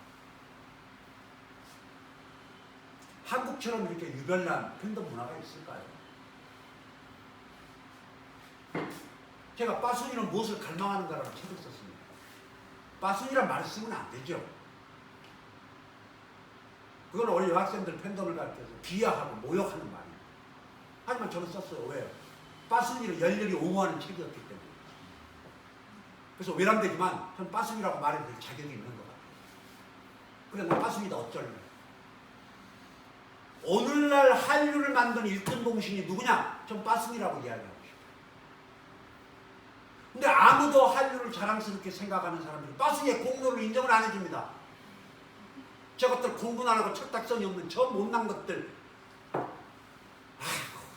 한국처럼 이렇게 유별난 팬덤 문화가 있을까요? 제가 빠순이는 무엇을 갈망하는가라는 책을 썼습니다. 빠순이란 말을 쓰면 안 되죠. 그건 원래 여학생들 팬덤을 가르쳐서 비하하고 모욕하는 말이에요. 하지만 저는 썼어요. 왜요? 빠순이를 열렬히 옹호하는 책이었기 때문에. 그래서 외람되지만 전 빠순이라고 말해도 될 자격이 있는 것 같아요. 그래, 나 빠순이다 어쩔래. 오늘날 한류를 만든 일등봉신이 누구냐? 전 빠순이라고 이야기하고 싶어요. 근데 아무도 한류를 자랑스럽게 생각하는 사람들이 빠순이의 공로를 인정을 안 해줍니다. 저것들 공부는 안 하고 철딱선이 없는 저 못난 것들.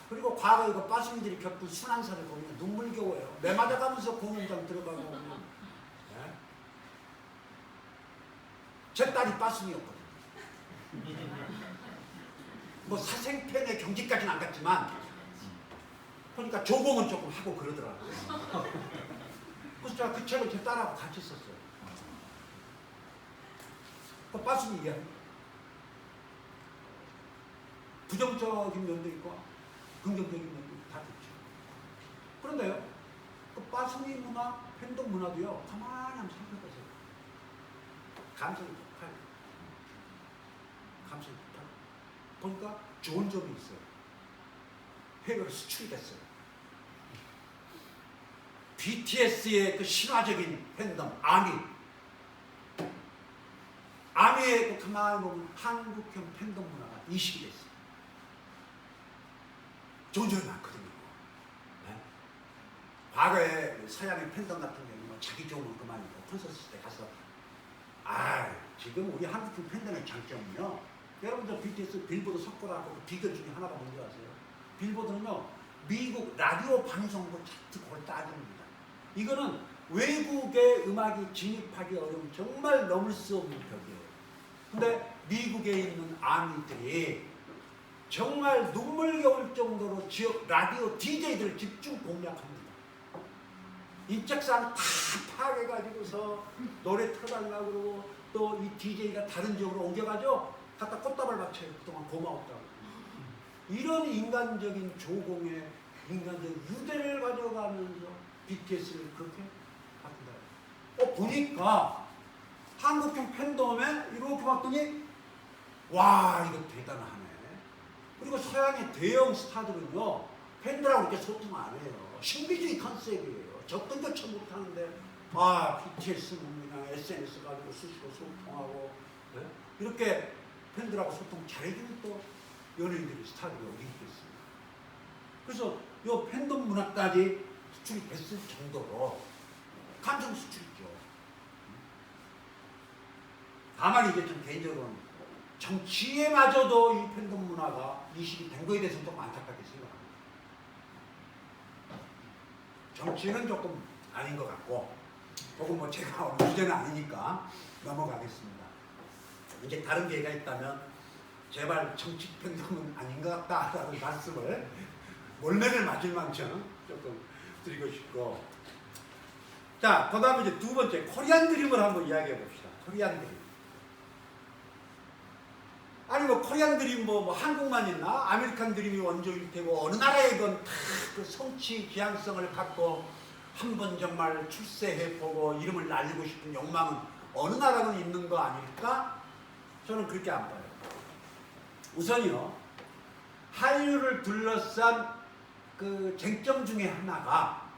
그리고 과거 이거 빠순이들이 겪은 순환사를 보면 눈물겨워요. 매 맞아가면서 공연장 들어가고 오면. 네? 제 딸이 빠순이였거든요. 뭐 사생팬의 경지까지는 안 갔지만 그러니까 조공은 조금 하고 그러더라고요. 그래서 제가 그 책을 제 딸하고 같이 썼어요. 그 빠순이 이야기. 부정적인 면도 있고 긍정적인 면도 다 있죠. 그런데요, 그 빠순이 문화, 팬덤 문화도요, 가만히 한번 살펴보세요. 감성이 폭발해요. 감성이 폭발해요. 보니까 좋은 점이 있어요. 해외로 수출이 됐어요. BTS의 그 신화적인 팬덤, 아미의 그 가만히 보면 한국형 팬덤 문화가 이식이 됐어요. 좋은 점이 많거든요. 네? 과거에 서양의 팬덤 같은 경우는 뭐 자기 좋으면 그만이고 콘서트 때 가서 지금 우리 한국형 팬덤의 장점은요. 여러분들 BTS 빌보드 석고라고 비결 중에 하나가 뭔지 아세요? 빌보드는요, 미국 라디오 방송국 차트 그걸 따집니다. 이거는 외국의 음악이 진입하기 어려운 정말 넘을 수 없는 벽이에요. 근데 미국에 있는 아미들이 정말 눈물겨울 정도로 지역 라디오 DJ들을 집중 공략합니다. 인적사항 다 파악해가지고서 노래 틀어달라고 그러고 또 이 DJ가 다른 지역으로 옮겨가죠. 갖다 꽃다발 맞춰요. 그동안 고마웠다고. 이런 인간적인 조공에 인간적인 유대를 가져가면서 BTS를 그렇게 바꾼다. 보니까 한국형 팬덤에 이렇게 봤더니 와, 이거 대단하네. 그리고 서양의 대형 스타들은요, 팬들하고 이렇게 소통 안 해요. 신비주의 컨셉이에요. 접근조차 못하는데 BTS는 그냥 SNS 가지고 수시로 소통하고, 네? 이렇게 팬들하고 소통 잘해주는 또 연예인들이 스타들이 어디 있겠습니까? 그래서 이 팬덤 문화까지 수출이 됐을 정도로 감성 수출이죠. 다만 이제 좀 개인적으로는 정치에마저도 이 팬덤 문화가 이식이 된 거에 대해서는 조금 안타깝게 생각합니다. 정치는 조금 아닌 것 같고, 혹은 뭐 제가 오늘 주제는 아니니까 넘어가겠습니다. 이제 다른 기회가 있다면 제발 정치 팬덤은 아닌 것 같다라는 말씀을 몰매를 맞을 만큼 조금 드리고 싶고, 자, 그 다음에 이제 두 번째 코리안 드림을 한번 이야기해 봅시다. 코리안 드림. 아니 뭐 코리안 드림 뭐 한국만 있나? 아메리칸 드림이 원조일 테고 어느 나라에건 다 그 성취 지향성을 갖고 한번 정말 출세해보고 이름을 날리고 싶은 욕망은 어느 나라건 있는 거 아닐까? 저는 그렇게 안 봐요. 우선요, 한류를 둘러싼 그 쟁점 중에 하나가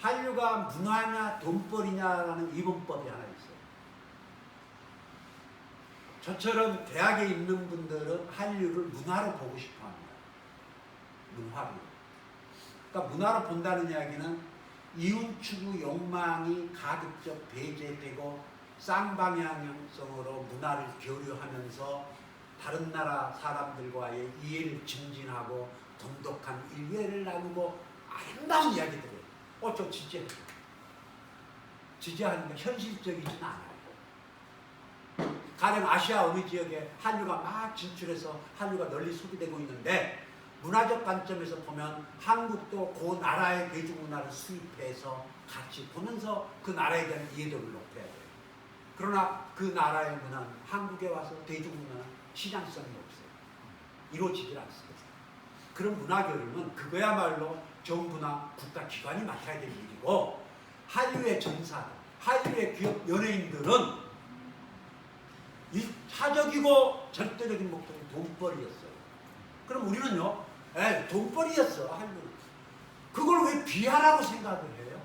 한류가 문화냐 돈벌이냐라는 이분법이 하나 있어요. 저처럼 대학에 있는 분들은 한류를 문화로 보고 싶어 합니다. 문화로. 그러니까 문화로 본다는 이야기는 이윤 추구 욕망이 가급적 배제되고 쌍방향성으로 문화를 교류하면서 다른 나라 사람들과의 이해를 증진하고 돈독한 일회를 나누고 아름다운 이야기들을 저 지지해요. 지지하는 게 현실적이진 않아요. 가령 아시아 어느 지역에 한류가 막 진출해서 한류가 널리 소비되고 있는데 문화적 관점에서 보면 한국도 그 나라의 대중문화를 수입해서 같이 보면서 그 나라에 대한 이해도를 높여야 돼요. 그러나 그 나라의 문화는 한국에 와서 대중문화는 시장성이 없어요. 이루어지질 않습니다. 그런 문화 교류는 그거야말로 정부나 국가기관이 맡아야 될 일이고, 한류의 전사, 한류의 기업 연예인들은 사적이고 절대적인 목적이 돈벌이였어요. 그럼 우리는요, 돈벌이였어. 한국은. 그걸 왜 비하라고 생각을 해요?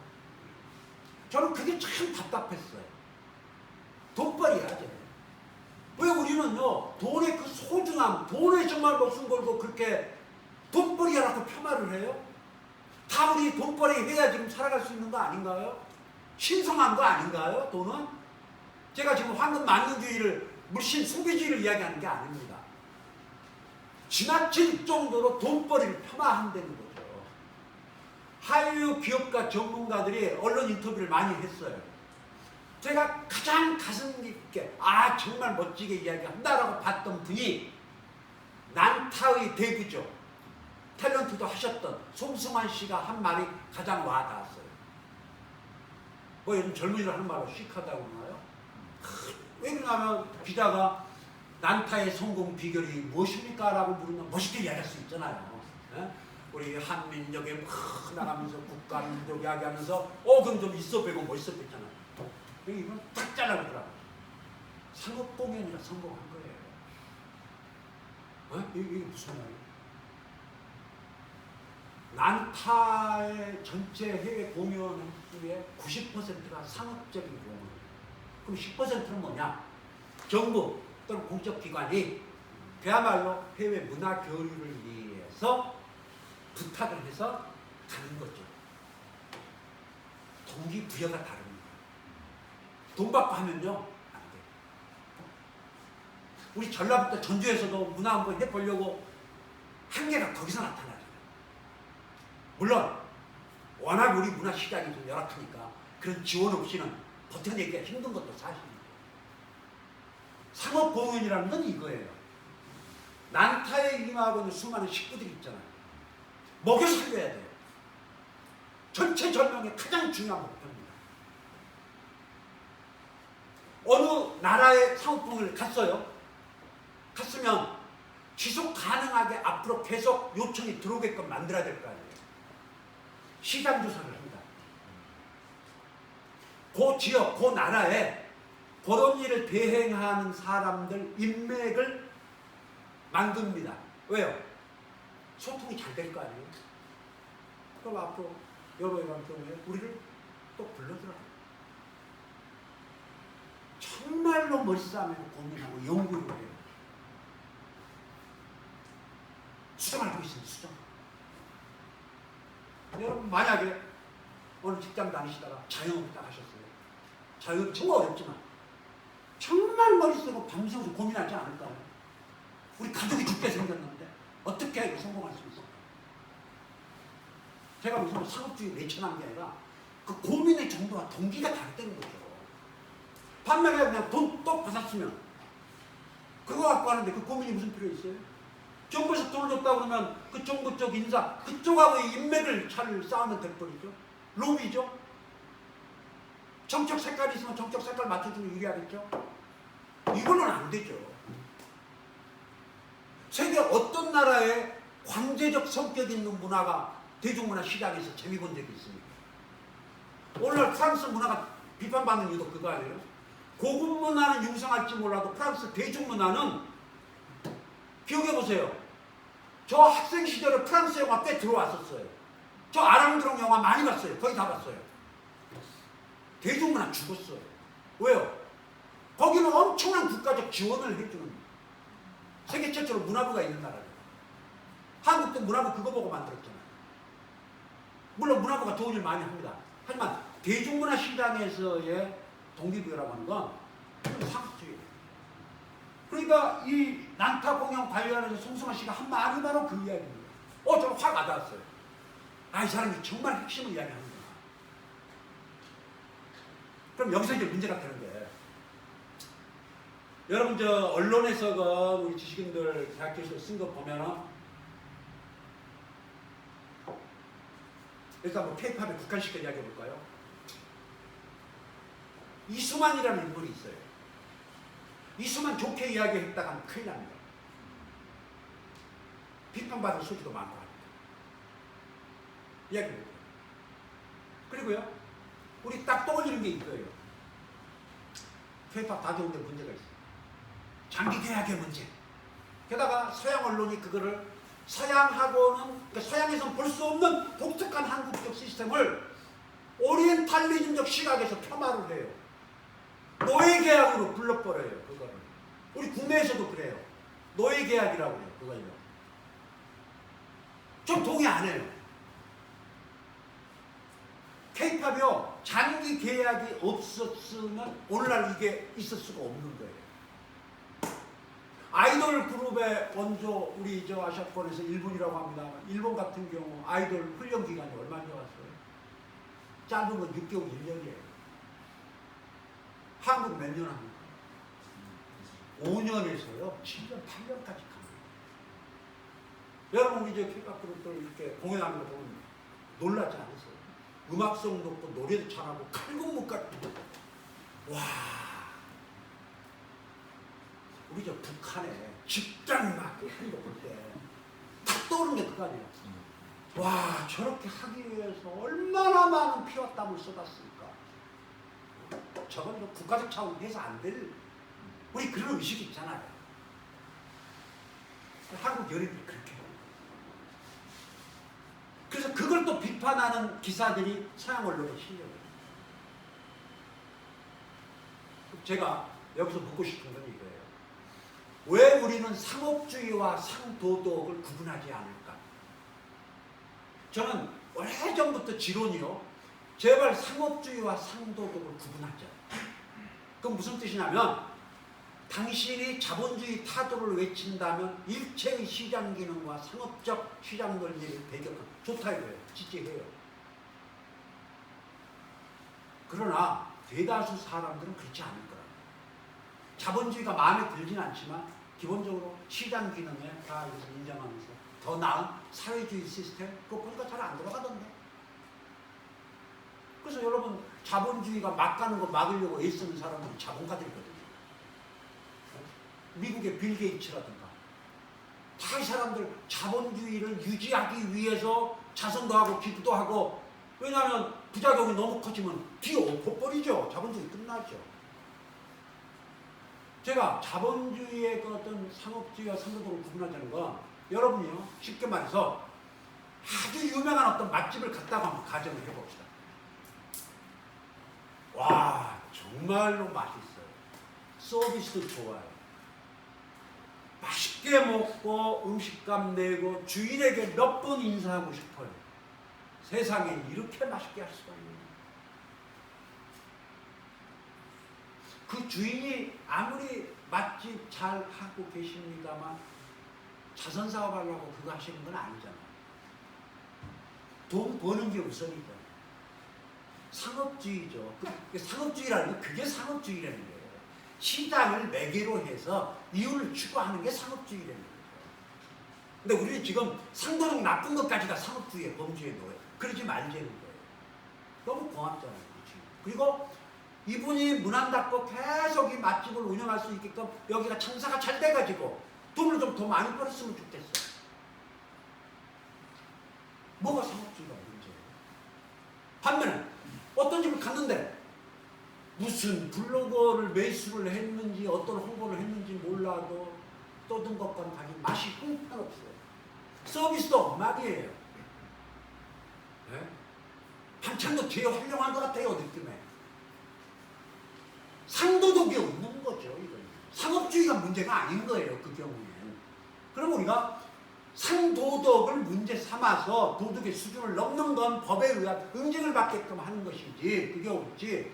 저는 그게 참 답답했어요. 돈벌이야, 쟤. 왜 우리는요, 돈의 그 소중함, 돈에 정말 목숨 걸고 그렇게 돈벌이라고 폄하를 해요? 다 우리 돈벌이 해야 지금 살아갈 수 있는 거 아닌가요? 신성한 거 아닌가요, 돈은? 제가 지금 황금 만능주의를, 물신 숭배주의를 이야기하는 게 아닙니다. 지나칠 정도로 돈벌이를 폄하한다는 거죠. 한류 기업가 전문가들이 언론 인터뷰를 많이 했어요. 제가 가장 가슴 깊게 정말 멋지게 이야기한다라고 봤던 분이 난타의 대부죠. 탤런트도 하셨던 송승환 씨가 한 말이 가장 와닿았어요. 뭐 요즘 젊은이들 하는 말로 시크하다고 그러나요? 왜 그러냐면 기자가 난타의 성공 비결이 무엇입니까? 라고 물으면 멋있게 이야기할 수 있잖아요. 우리 한민족에 나가면서 국가 민족 이야기하면서 그럼 좀 있어 보이고 멋있어 보였잖아요. 이건 딱 잘라보더라고요. 상업공연이라 성공한 거예요. 이게 무슨 말이에요? 난타의 전체 해외 공연 중에 90%가 상업적인 공연. 그럼 10%는 뭐냐? 정부 또는 공적기관이 그야말로 해외 문화 교류를 위해서 부탁을 해서 가는 거죠. 동기부여가 다릅니다. 돈 받고 하면요, 안 돼요. 우리 전라북도 전주에서도 문화 한번 해보려고 한계가 거기서 나타나요. 물론 워낙 우리 문화 시장이 좀 열악하니까 그런 지원 없이는 버텨내기가 힘든 것도 사실입니다. 상업공연이라는 건 이거예요. 난타에 임하고 있는 수많은 식구들이 있잖아요. 먹여 살려야 돼요. 전체 전망의 가장 중요한 목표입니다. 어느 나라의 상업공연을 갔어요. 갔으면 지속 가능하게 앞으로 계속 요청이 들어오게끔 만들어야 될 거 아니에요. 시장 조사를 합니다. 그 지역, 그 나라에 그런 일을 대행하는 사람들 인맥을 만듭니다. 왜요? 소통이 잘 될 거 아니에요? 그럼 앞으로 여러 이런 경우에 우리를 또 불러들어요. 정말로 머리싸움하고 고민하고 연구를 해요. 수정할 거 있으면 수정. 여러분 만약에 오늘 직장 다니시다가 자영업을 딱 하셨어요. 자영업이 정말 어렵지만 정말 머리 쓰고 밤새워서 고민하지 않을까요? 우리 가족이 죽게 생겼는데 어떻게 해야 성공할 수 있을까? 제가 무슨 상업주의 내천한 게 아니라 그 고민의 정도와 동기가 다르다는 거죠. 반면에 그냥 돈 똑 받았으면 그거 갖고 하는데 그 고민이 무슨 필요 있어요? 정부에서 돈을 줬다고 그러면 그 정부 쪽 인사 그쪽하고의 인맥을 잘 쌓으면 될 뻔이죠. 로비죠. 정책 색깔이 있으면 정책 색깔 맞춰주면 유리하겠죠. 이거는 안 되죠. 세계 어떤 나라에 관제적 성격 있는 문화가 대중문화 시장에서 재미 본 적이 있습니까? 오늘날 프랑스 문화가 비판받는 이유도 그거 아니에요? 고급 문화는 융성할지 몰라도 프랑스 대중문화는 기억해보세요. 저 학생 시절에 프랑스 영화 꽤 들어왔었어요. 저 아랑드롱 영화 많이 봤어요. 거의 다 봤어요. 대중문화 죽었어요. 왜요? 거기는 엄청난 국가적 지원을 해주는 세계 최초로 문화부가 있는 나라예요. 한국도 문화부 그거 보고 만들었잖아요. 물론 문화부가 좋은 일 많이 합니다. 하지만 대중문화 시장에서의 동기부여라고 하는 건 상습주의예요. 그러니까 이 난타 공연 관련해서 송승환 씨가 한 말이 바로 그 이야기입니다. 저는 확 와닿았어요. 이 사람이 정말 핵심을 이야기하는구나. 그럼 여기서 이제 문제가 되는 거예요. 여러분 저 언론에서 우리 지식인들 대학교에서 쓴 거 보면은 일단 뭐 K-팝의 북한시켜 이야기해 볼까요? 이수만이라는 인물이 있어요. 이수만 좋게 이야기했다가 하면 큰일 납니다. 비판받을 소지도 많고 합니다. 이야기해볼게요. 그리고요, 우리 딱 떠올리는 게 있어요. K-팝 다 좋은데 문제가 있어요. 장기 계약의 문제. 게다가 서양 언론이 그거를 서양하고는, 그러니까 서양에서는 볼 수 없는 독특한 한국적 시스템을 오리엔탈리즘적 시각에서 폄하를 해요. 노예 계약으로 불러버려요, 그거를. 우리 국내에서도 그래요. 노예 계약이라고 해요, 그걸요. 좀 동의 안 해요. K-팝이요, 장기 계약이 없었으면 오늘날 이게 있을 수가 없는 거예요. 아이돌 그룹의 원조, 우리 저 아시아권에서 일본이라고 합니다. 일본 같은 경우 아이돌 훈련 기간이 얼마나 왔어요? 짧은 건 6개월, 1년이에요. 한국 몇 년 합니까? 5년에서요, 7년, 8년까지 갑니다. 여러분, 우리 저 K-팝 그룹들 이렇게 공연하는 거 보면 놀라지 않으세요? 음악성 높고 노래도 잘하고 칼군무까지. 와, 우리 저 북한에 직장 맞게 한거 볼 때 탁 떠오르는 게 그거 아니에요. 와, 저렇게 하기 위해서 얼마나 많은 피와 땀을 쏟았을까. 저건 뭐 국가적 차원에서 해서 안 될, 우리 그런 의식이 있잖아요. 한국 여러분이 그렇게 해요. 그래서 그걸 또 비판하는 기사들이 서양 언론에 실려요. 제가 여기서 묻고 싶은 건 이거예요. 왜 우리는 상업주의와 상도덕을 구분하지 않을까? 저는 오래전부터 지론이요. 제발 상업주의와 상도덕을 구분하자. 그건 무슨 뜻이냐면, 당신이 자본주의 타도를 외친다면 일체의 시장 기능과 상업적 시장 논리를 배격한, 좋다 이거예요. 지지해요. 그러나 대다수 사람들은 그렇지 않을 거라. 자본주의가 마음에 들진 않지만 기본적으로 시장 기능에 다 이것을 인정하면서 더 나은 사회주의 시스템, 그거 보니까 잘 안 돌아가던데. 그래서 여러분, 자본주의가 막 가는 거 막으려고 애쓰는 사람은 자본가들이거든요. 미국의 빌 게이츠라든가. 다 이 사람들 자본주의를 유지하기 위해서 자선도 하고 기부도 하고, 왜냐하면 부작용이 너무 커지면 뒤에 엎어버리죠. 자본주의 끝나죠. 제가 자본주의의 그 어떤 상업주의와 상도덕을 구분하자는 건, 여러분이요, 쉽게 말해서 아주 유명한 어떤 맛집을 갔다가 한번 가정을 해봅시다. 와, 정말로 맛있어요. 서비스도 좋아요. 맛있게 먹고 음식값 내고 주인에게 몇 번 인사하고 싶어요. 세상에 이렇게 맛있게 할 수가 있나. 그 주인이 아무리 맛집 잘 하고 계십니다만 자선사업 하려고 그거 하시는 건 아니잖아요. 돈 버는 게 우선이죠. 상업주의죠. 상업주의라는 건 그게 상업주의라는 거예요. 시장을 매개로 해서 이윤을 추구하는 게 상업주의라는 거죠. 근데 우리는 지금 상도덕 나쁜 것까지가 상업주의의 범주에 놓여요. 그러지 말자는 거예요. 너무 고맙잖아요. 그리고 이분이 문 안 닫고 계속 이 맛집을 운영할 수 있게끔 여기가 장사가 잘 돼가지고 돈을 좀 더 많이 벌었으면 좋겠어. 뭐가 상업주의가 문제예요? 반면에 어떤 집을 갔는데 무슨 블로거를 매수를 했는지 어떤 홍보를 했는지 몰라도 떠든 것과는 달리 맛이 형편없어요. 서비스도 엉망이에요. 네? 반찬도 되게 훌륭한 것 같아요, 느낌에. 상도덕이 없는 거죠, 이건. 상업주의가 문제가 아닌 거예요, 그 경우에는. 그럼 우리가 상도덕을 문제 삼아서 도덕의 수준을 넘는 건 법에 의한 응징을 받게끔 하는 것이지, 그게 없지.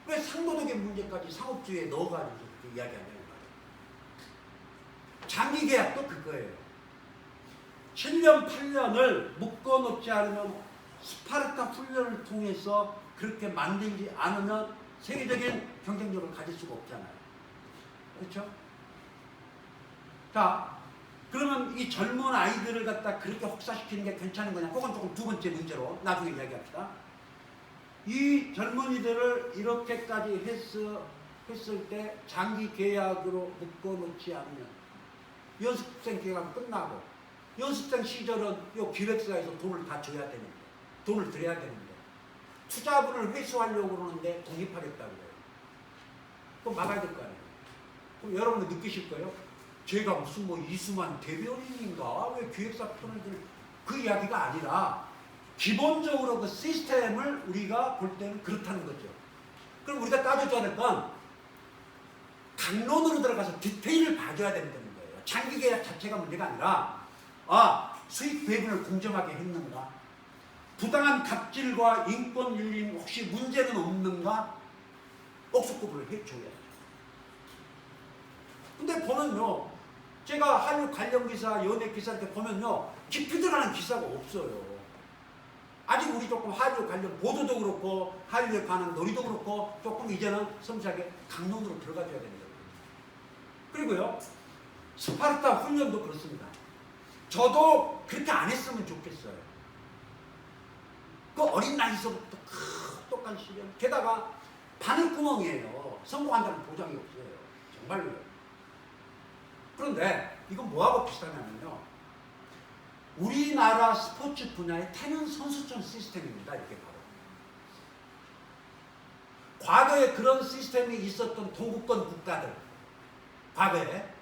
왜 상도덕의 문제까지 상업주의에 넣어가지고 그렇게 이야기하냐는 거예요. 장기계약도 그거예요. 7년, 8년을 묶어놓지 않으면 스파르타 훈련을 통해서 그렇게 만들지 않으면 세계적인 경쟁력을 가질 수가 없잖아요. 그렇죠? 자, 그러면 이 젊은 아이들을 갖다 그렇게 혹사시키는 게 괜찮은 거냐? 그건 조금 두 번째 문제로 나중에 이야기합시다. 이 젊은이들을 이렇게까지 했을 때 장기 계약으로 묶어놓지 않으면 연습생 기간 끝나고 연습생 시절은 이 기획사에서 돈을 다 줘야 되는데, 돈을 드려야 되는데 투자분을 회수하려고 그러는데 독립하겠다고 해요. 그럼 막아야 될 거 아니에요. 그럼 여러분들 느끼실 거예요. 제가 무슨 뭐 이수만 대변인인가 왜 기획사 편을 그 이야기가 아니라 기본적으로 그 시스템을 우리가 볼 때는 그렇다는 거죠. 그럼 우리가 따져줘야 될 건 강론으로 들어가서 디테일을 봐줘야 된다는 거예요. 장기 계약 자체가 문제가 아니라 수익 배분을 공정하게 했는가, 부당한 갑질과 인권 윤리 혹시 문제는 없는가 억수구분을 해줘야죠. 근데 보면요, 제가 한류 관련 기사, 연예 기사 이렇게 보면요, 깊이 들어가는 기사가 없어요. 아직 우리 조금 한류 관련 보도도 그렇고 한류에 관한 놀이도 그렇고 조금 이제는 섬세하게 강론으로 들어가줘야 됩니다. 그리고요, 스파르타 훈련도 그렇습니다. 저도 그렇게 안 했으면 좋겠어요. 그 어린 나이서부터 똑똑한 시련, 게다가 바늘구멍이에요. 성공한다는 보장이 없어요. 정말로요. 그런데 이건 뭐하고 비슷하냐면요, 우리나라 스포츠 분야의 태능 선수촌 시스템입니다. 이게 바로 과거에 그런 시스템이 있었던 동구권 국가들, 과거에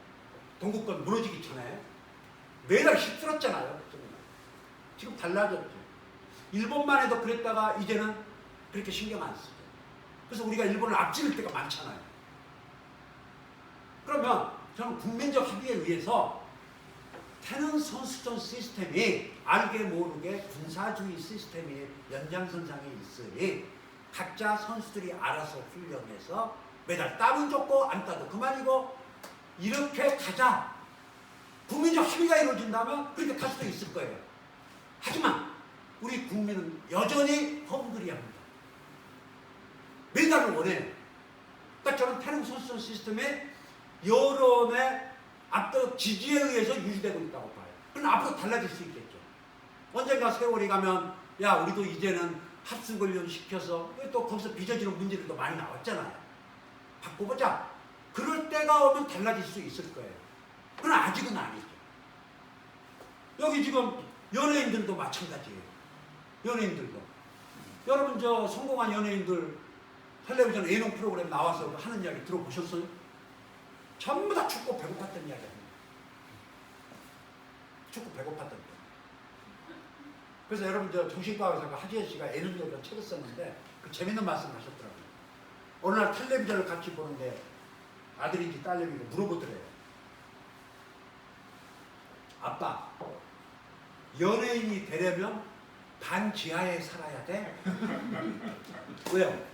동구권 무너지기 전에 매달 힘들었잖아요. 지금 달라졌죠. 일본만 해도 그랬다가 이제는 그렇게 신경 안 쓰죠. 그래서 우리가 일본을 앞지를 때가 많잖아요. 그러면 저는 국민적 합의에 의해서 태능 선수촌 시스템이 알게 모르게 군사주의 시스템이 연장선상에 있으니 각자 선수들이 알아서 훈련해서 매달 따면 좋고 안 따도 그만이고 이렇게 가자. 국민적 합의가 이루어진다면 그렇게 갈 수도 있을 거예요. 하지만 우리 국민은 여전히 헝그리합니다. 매달을 원해요. 그러니까 저는 태능 선수촌 시스템의 여론의 압도적 지지에 의해서 유지되고 있다고 봐요. 그럼 앞으로 달라질 수 있겠죠. 언젠가 세월이 가면 야 우리도 이제는 합숙훈련 시켜서 또 거기서 빚어지는 문제들도 많이 나왔잖아요. 바꿔보자. 그럴 때가 오면 달라질 수 있을 거예요. 그러나 아직은 아니죠. 여기 지금 연예인들도 마찬가지예요. 연예인들도. 여러분 저 성공한 연예인들 텔레비전 예능 프로그램 나와서 하는 이야기 들어보셨어요? 전부 다 춥고 배고팠던 이야기 합니다. 춥고 배고팠던 거. 그래서 여러분 저 정신과 의사가 하지연 씨가 예능 얘기를 책을 썼는데 그 재밌는 말씀을 하셨더라고요. 어느 날 텔레비전을 같이 보는데 아들인지 딸내미가 물어보더래요. 아빠, 연예인이 되려면 반 지하에 살아야 돼? 왜요?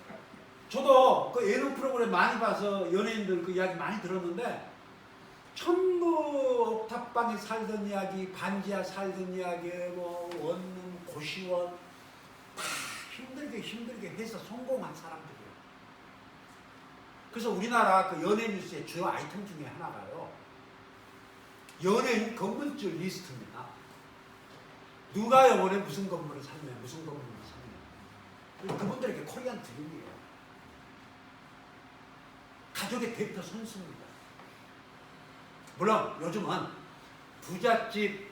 저도 그 예능 프로그램 많이 봐서 연예인들 그 이야기 많이 들었는데 전부 옥탑방에 살던 이야기, 반지하 살던 이야기, 뭐 원룸, 고시원 다 힘들게 해서 성공한 사람들이에요. 그래서 우리나라 그 연예 뉴스의 주요 아이템 중에 하나가요, 연예인 건물주 리스트입니다. 누가 이번에 무슨 건물을 샀냐, 무슨 건물을 샀냐. 그분들에게 코리안 드림이에요. 가족의 대표 선수입니다. 물론 요즘은 부잣집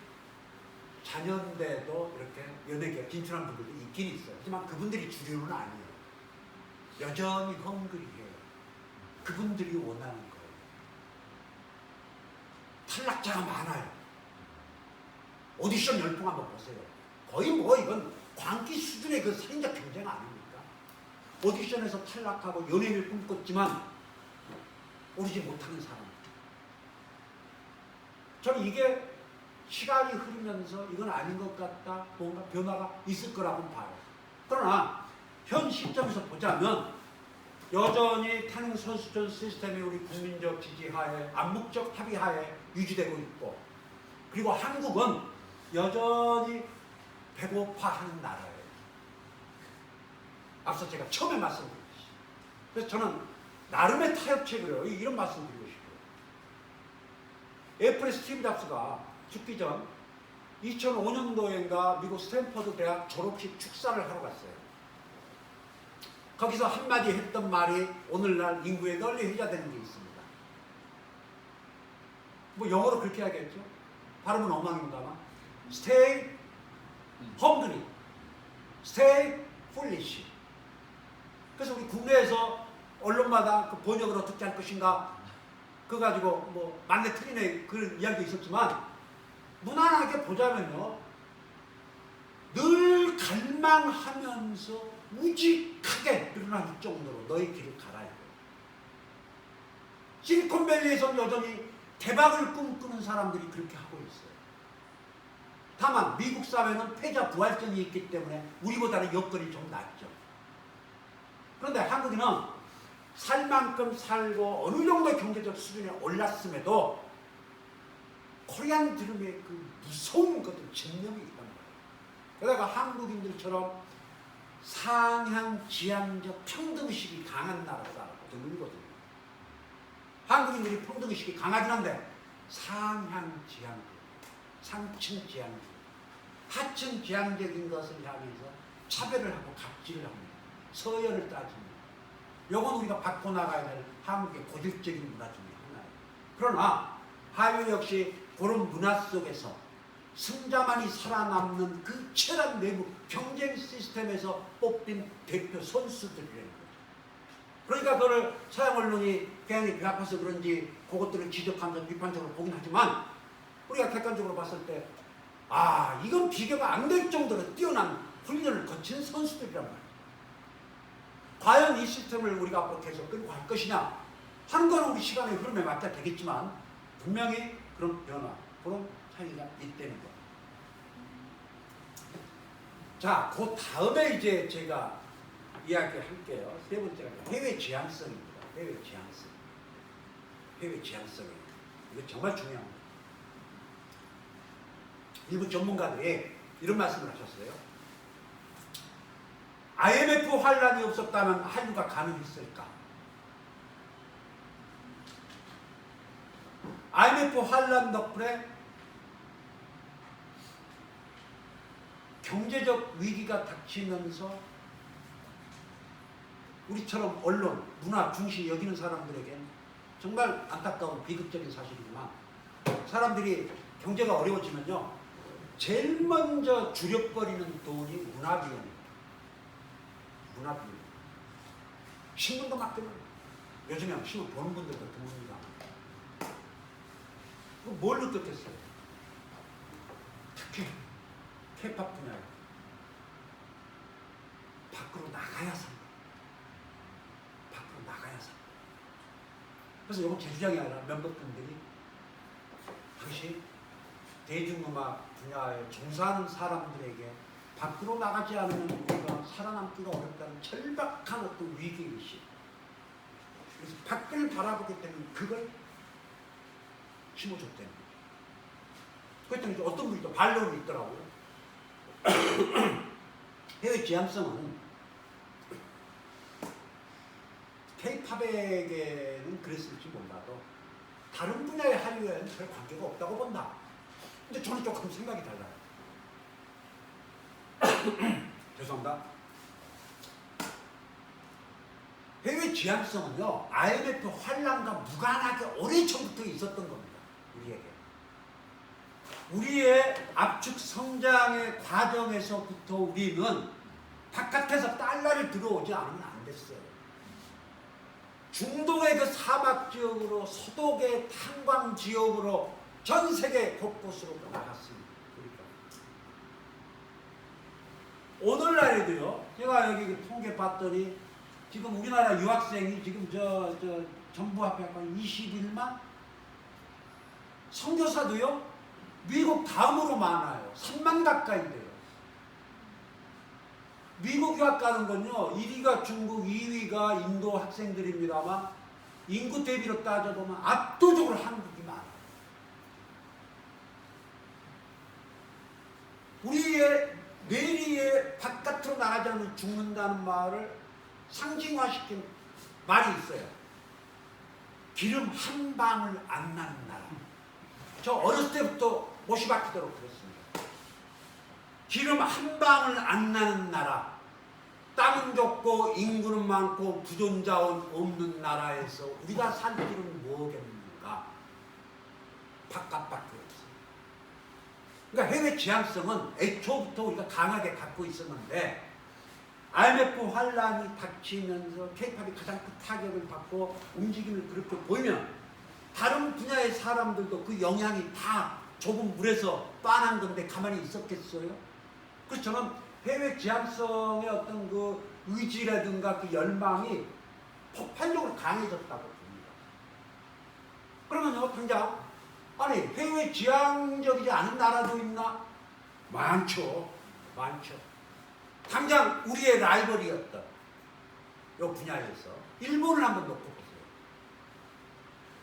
자녀인데도 이렇게 연예계에 진출한 분들도 있긴 있어요. 하지만 그분들이 주류는 아니에요. 여전히 헝그리해요. 그분들이 원하는 거예요. 탈락자가 많아요. 오디션 열풍 한번 보세요. 거의 뭐 이건 광기 수준의 그 살인적 경쟁 아닙니까? 오디션에서 탈락하고 연예인을 꿈꿨지만 오르지 못하는 사람. 저는 이게 시간이 흐르면서 이건 아닌 것 같다, 뭔가 변화가 있을 거라고 봐요. 그러나 현 시점에서 보자면 여전히 태능 선수촌 시스템이 우리 국민적 지지하에, 암묵적 합의하에 유지되고 있고, 그리고 한국은 여전히 배고파하는 나라예요. 앞서 제가 처음에 말씀드렸듯이. 그래서 저는 나름의 타협책으로 이런 말씀 드리고 싶어요. 애플의 스티브 잡스가 죽기 전 2005년도인가 미국 스탠퍼드 대학 졸업식 축사를 하러 갔어요. 거기서 한마디 했던 말이 오늘날 인구에 널리 회자되는 게 있습니다. 뭐 영어로 그렇게 하겠죠? 발음은 엉망입니다만 Stay hungry, Stay foolish. 그래서 우리 국내에서 언론마다 그 번역을 어떻게 할 것인가 그거 가지고 뭐 맞네 틀리네 그런 이야기도 있었지만 무난하게 보자면요. 늘 갈망하면서 우직하게 늘어날 정도로 너희 길을 가라. 실리콘밸리에서 여전히 대박을 꿈꾸는 사람들이 그렇게 하고 있어요. 다만 미국 사회는 패자 부활성이 있기 때문에 우리보다는 여건이 좀 낫죠. 그런데 한국인은 살 만큼 살고 어느 정도 경제적 수준에 올랐음에도 코리안 드림의 그 무서운 것들 집념이 있단 말이에요. 게다가 한국인들처럼 상향 지향적 평등의식이 강한 나라 사람들 드물거든요. 한국인들이 평등의식이 강하긴 한데 상향 지향, 상층 지향, 하층 지향적인 것을 향해서 차별을 하고 갑질을 합니다. 서열을 따집니다. 이건 우리가 바꿔 나가야 될 한국의 고질적인 문화 중에 하나예요. 그러나 한류 역시 그런 문화 속에서 승자만이 살아남는 그 치열한 내부 경쟁 시스템에서 뽑힌 대표 선수들이라는 거죠. 그러니까 그걸 서양 언론이 굉장히 배 아파서 그런지 그것들을 지적하면서 비판적으로 보긴 하지만 우리가 객관적으로 봤을 때 아, 이건 비교가 안 될 정도로 뛰어난 훈련을 거친 선수들이란 말이에요. 과연 이 시스템을 우리가 앞으로 계속 끌고 갈 것이냐 하는 건 우리 시간의 흐름에 맞게 되겠지만 분명히 그런 변화, 그런 차이가 있다는 거. 자, 그 다음에 이제 제가 이야기할게요. 세 번째가 해외 지향성입니다. 해외 지향성. 해외 지향성이에요. 이거 정말 중요합니다. 일부 전문가들이 이런 말씀을 하셨어요. IMF 환란이 없었다면 한류가 가능했을까? IMF 환란 덕분에 경제적 위기가 닥치면서 우리처럼 언론, 문화 중시 여기는 사람들에게 정말 안타까운 비극적인 사실이지만 사람들이 경제가 어려워지면요 제일 먼저 줄여버리는 돈이 문화비용입니다. 문화비용. 신문도 맡겨요. 요즘에 신문 보는 분들도 드뭅니다. 뭘 느꼈겠어요? 특히 K-팝 분야에 밖으로 나가야 산다. 밖으로 나가야 산다. 그래서 이건 제 주장이 아니라 몇몇 분들이 당시 대중음악 분야에 종사하는 사람들에게 밖으로 나가지 않으면 우리가 살아남기가 어렵다는 절박한 어떤 위기의식. 그래서 밖을 바라보기 때문에 그걸 심어줬다는 거죠. 그랬더니 어떤 분이 또 반론이 있더라고요. 해외 지향성은 K-팝에게는 그랬을지 몰라도 다른 분야의 한류에는 별 관계가 없다고 본다. 근데 저는 조금 생각이 달라요. 죄송합니다. 해외 지향성은요, IMF 환란과 무관하게 오래전부터 있었던 겁니다. 우리에게. 우리의 압축 성장의 과정에서부터 우리는 바깥에서 달러를 들어오지 않으면 안 됐어요. 중동의 그 사막 지역으로, 서독의 탄광 지역으로 전 세계 곳곳으로 나갔습니다. 오늘날에도요, 제가 여기 그 통계 봤더니 지금 우리나라 유학생이 지금 저 정부 앞에 한 21만? 선교사도요, 미국 다음으로 많아요. 3만 가까이 돼요. 미국 유학 가는 건요, 1위가 중국, 2위가 인도 학생들입니다만 인구 대비로 따져보면 압도적으로 한국이 많아요. 우리의 뇌리에 바깥으로 나가지 않으면 죽는다는 말을 상징화시킨 말이 있어요. 기름 한 방울 안 나는 나라. 저 어렸을 때부터 못이 박히도록 그랬습니다. 기름 한 방울 안 나는 나라. 땅은 좁고 인구는 많고 부존자원 없는 나라에서 우리가 살 길은 뭐겠는가? 바깥밖에 없어요. 그러니까 해외 지향성은 애초부터 우리가 강하게 갖고 있었는데 IMF 환란이 닥치면서 K-팝이 가장 큰 타격을 받고 움직임을 그렇게 보이면 다른 분야의 사람들도 그 영향이 다 좁은 물에서 빤한 건데 가만히 있었겠어요? 그래서 저는 해외 지향성의 어떤 그 의지라든가 그 열망이 폭발적으로 강해졌다고 봅니다. 그러면요, 당장 아니 해외 지향적이지 않은 나라도 있나? 많죠. 많죠. 당장 우리의 라이벌이었던 이 분야에서 일본을 한번 놓고 보세요.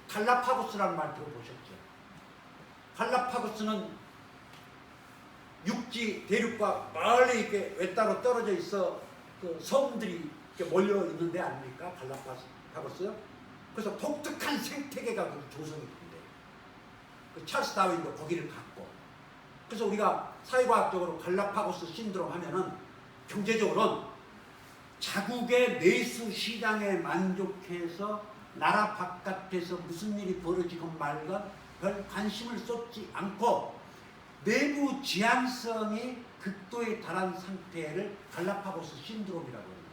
갈라파고스라는 말 들어보셨죠? 갈라파고스는 육지 대륙과 멀리 이렇게 외따로 떨어져 있어 그 섬들이 이렇게 몰려 있는데 아닙니까? 갈라파고스요? 그래서 독특한 생태계가 조성이 된대요. 그 찰스 다윈도 거기를 갔고. 그래서 우리가 사회과학적으로 갈라파고스 신드롬 하면은 경제적으로는 자국의 내수 시장에 만족해서 나라 바깥에서 무슨 일이 벌어지건 말건 별 관심을 쏟지 않고 내부 지향성이 극도에 달한 상태를 갈라파고스 신드롬이라고 합니다.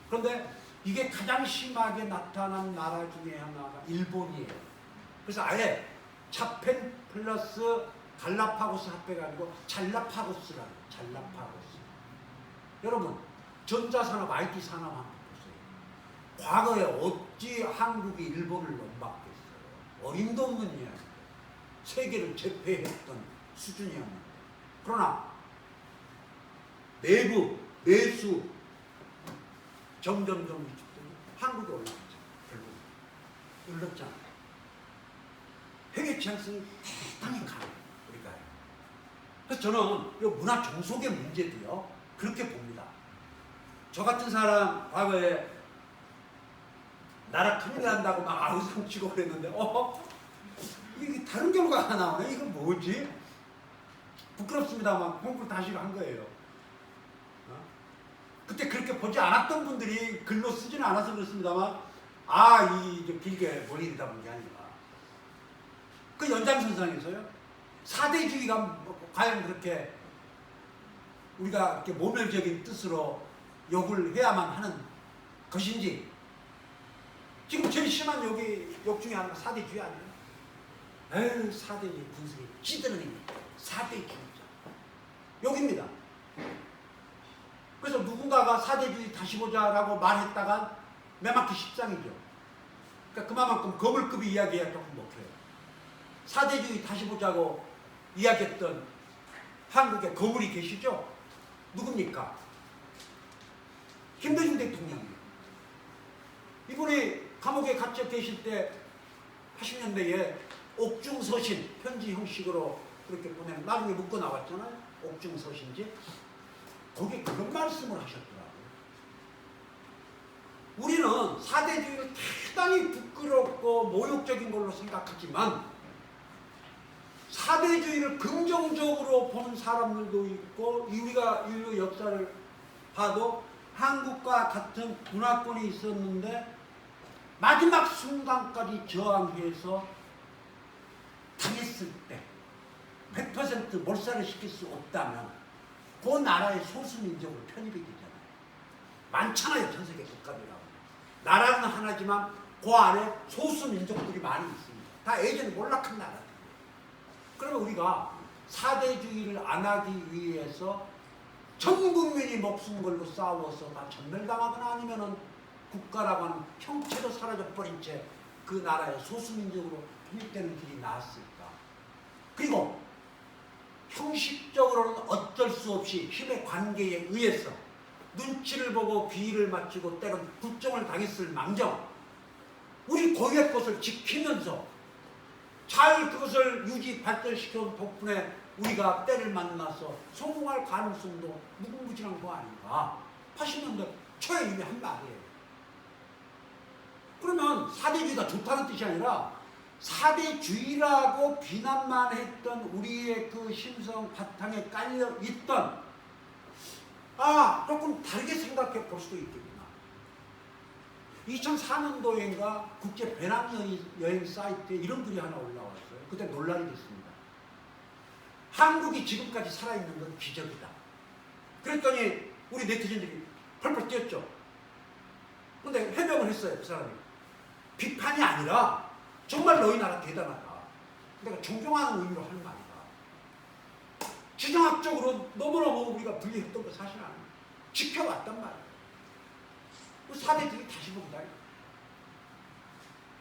그런데 이게 가장 심하게 나타난 나라 중에 하나가 일본이에요. 그래서 아예 자펜 플러스 갈라파고스 합해가 아니고 잘라파고스라는 잘라파고스. 여러분 전자산업 IT 산업 한번 보세요. 과거에 어찌 한국이 일본을 넘박했어요. 어림도 없는 이야기. 세계를 제패했던 수준이었는데 그러나 내부 내수 점점점 위축되니 한국이 올라갔죠. 결국 눌렀잖아요. 해외 지향성이 대단히 강해요. 우리가. 그래서 저는 이 문화 종속의 문제도요 그렇게 봅니다. 저 같은 사람 과거에 나라 큰일 난다고 막 아우성치고 그랬는데 이게 다른 결과가 나오네. 이거 뭐지? 부끄럽습니다만 공부를 다시 한 거예요. 그때 그렇게 보지 않았던 분들이 글로 쓰지는 않아서 그렇습니다만 이 길게 볼 일이다 본 게 아니라 그 연장선상에서요 4대주의가 과연 그렇게 우리가 이렇게 모멸적인 뜻으로 욕을 해야만 하는 것인지 지금 제일 심한 욕 중에 하나가 4대주의 아니에요? 에휴 4대주의 분석이 찌드는 힘 4대주의자 욕입니다. 그래서 누군가가 4대주의 다시 보자라고 말했다가 매맞기 십상이죠. 그러니까 그만큼 거물급이 이야기가 조금 먹혀요. 4대주의 다시 보자고 이야기했던 한국의 거물이 계시죠? 누굽니까? 김대중 대통령이에요. 이분이 감옥에 갇혀 계실 때 80년대에 옥중서신 편지 형식으로 그렇게 보내면 나중에 묶어 나왔잖아요. 옥중서신지. 거기에 그런 말씀을 하셨더라고요. 우리는 4대주의를 대단히 부끄럽고 모욕적인 걸로 생각하지만 4대주의를 긍정적으로 보는 사람들도 있고 우리가 인류 역사를 봐도 한국과 같은 문화권이 있었는데 마지막 순간까지 저항해서 당했을 때 100% 몰살을 시킬 수 없다면 그 나라의 소수민족으로 편입이 되잖아요. 많잖아요. 전 세계 국가들하고. 나라는 하나지만 그 안에 소수민족들이 많이 있습니다. 다 예전에 몰락한 나라들. 그러면 우리가 4대주의를 안 하기 위해서 전 국민이 목숨 걸고 싸워서 다 전멸당하거나 아니면은 국가라고 하는 형체도 사라져버린 채 그 나라의 소수민족으로 편입되는 길이 나았을까. 그리고 형식적으로는 어쩔 수 없이 힘의 관계에 의해서 눈치를 보고 비위를 맞추고 때론 불정을 당했을 망정 우리 고유의 것을 지키면서 잘 그것을 유지 발전시켜온 덕분에 우리가 때를 만나서 성공할 가능성도 무궁무진한 거 아닌가. 80년대 초에 이미 한 말이에요. 그러면 4대주의가 좋다는 뜻이 아니라 4대주의라고 비난만 했던 우리의 그 심성 바탕에 깔려 있던 조금 다르게 생각해 볼 수도 있겠구나. 2004년도인가 국제 배낭여행 사이트에 이런 글이 하나 올라왔어요. 그때 논란이 됐습니다. 한국이 지금까지 살아있는 건 기적이다. 그랬더니 우리 네티즌들이 펄펄 뛰었죠. 근데 해명을 했어요. 그 사람이. 비판이 아니라 정말 너희 나라 대단하다. 내가 존경하는 의미로 하는 말이다. 지정학적으로 너무너무 우리가 불리했던 거 사실 아니에요. 지켜왔단 말이에요. 4대들이 다시 본다.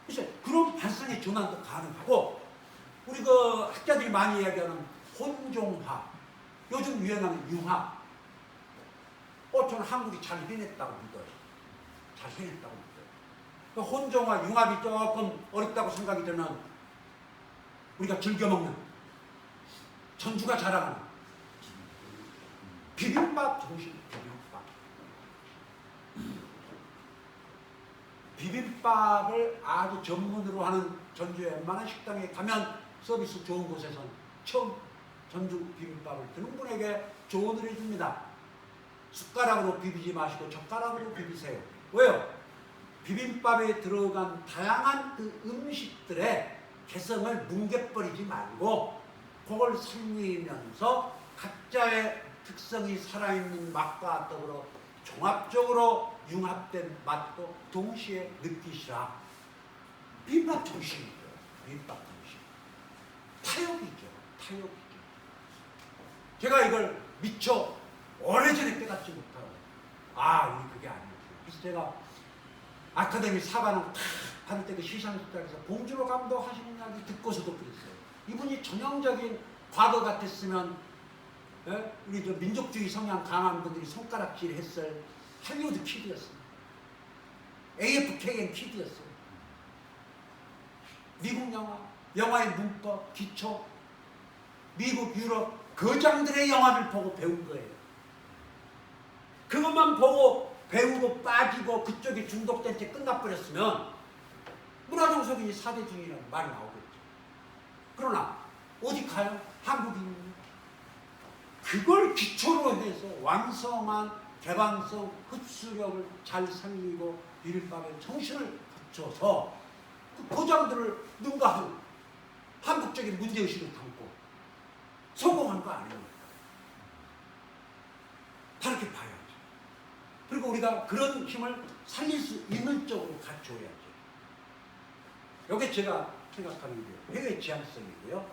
그래서 그런 발상의 전환도 가능하고, 우리 그 학자들이 많이 이야기하는 혼종화, 요즘 유행하는 융화, 저는 한국이 잘 해냈다고 믿어요. 잘 해냈다고 믿어요. 그 혼종화, 융합이 조금 어렵다고 생각이 되면 우리가 즐겨 먹는, 전주가 자랑하는 비빔밥 정신, 비빔밥을 아주 전문으로 하는 전주의 웬만한 식당에 가면 서비스 좋은 곳에선 처음 전주 비빔밥을 드는 분에게 조언을 해줍니다. 숟가락으로 비비지 마시고 젓가락으로 비비세요. 왜요? 비빔밥에 들어간 다양한 그 음식들의 개성을 뭉개버리지 말고 그걸 살리면서 각자의 특성이 살아있는 맛과 더불어 종합적으로 융합된 맛도 동시에 느끼시라. 비빔밥 정신이죠. 비빔밥 정신. 타협이죠. 타협이죠. 제가 이걸 미처 오래전에 깨닫지 못하고, 우리 그게 아니었어요. 그래서 제가 아카데미 사관왕 탁 받을 때 그 시상식장에서 봉준호 감독 하시는 이야기 듣고서도 그랬어요. 이분이 전형적인 과거 같았으면, 우리 저 민족주의 성향 강한 분들이 손가락질 했을 할리우드 키드였어요. AFKN 키드였어요. 미국 영화의 문법, 기초, 미국, 유럽 거장들의 영화를 보고 배운 거예요. 그것만 보고 배우고 빠지고 그쪽에 중독된 채 끝나버렸으면 문화정석인이 사대주의라는 말이 나오겠죠. 그러나 어디 가요? 한국인입니다. 그걸 기초로 해서 완성한 개방성, 흡수력을 잘 살리고 비빔밥의 정신을 갖춰서 그 고장들을 능가하고 한국적인 문제의식을 담고 성공한 거 아닙니까? 다르게 봐야죠. 그리고 우리가 그런 힘을 살릴 수 있는 쪽으로 갖춰야죠. 이게 제가 생각하는 게 해외 지향성이고요.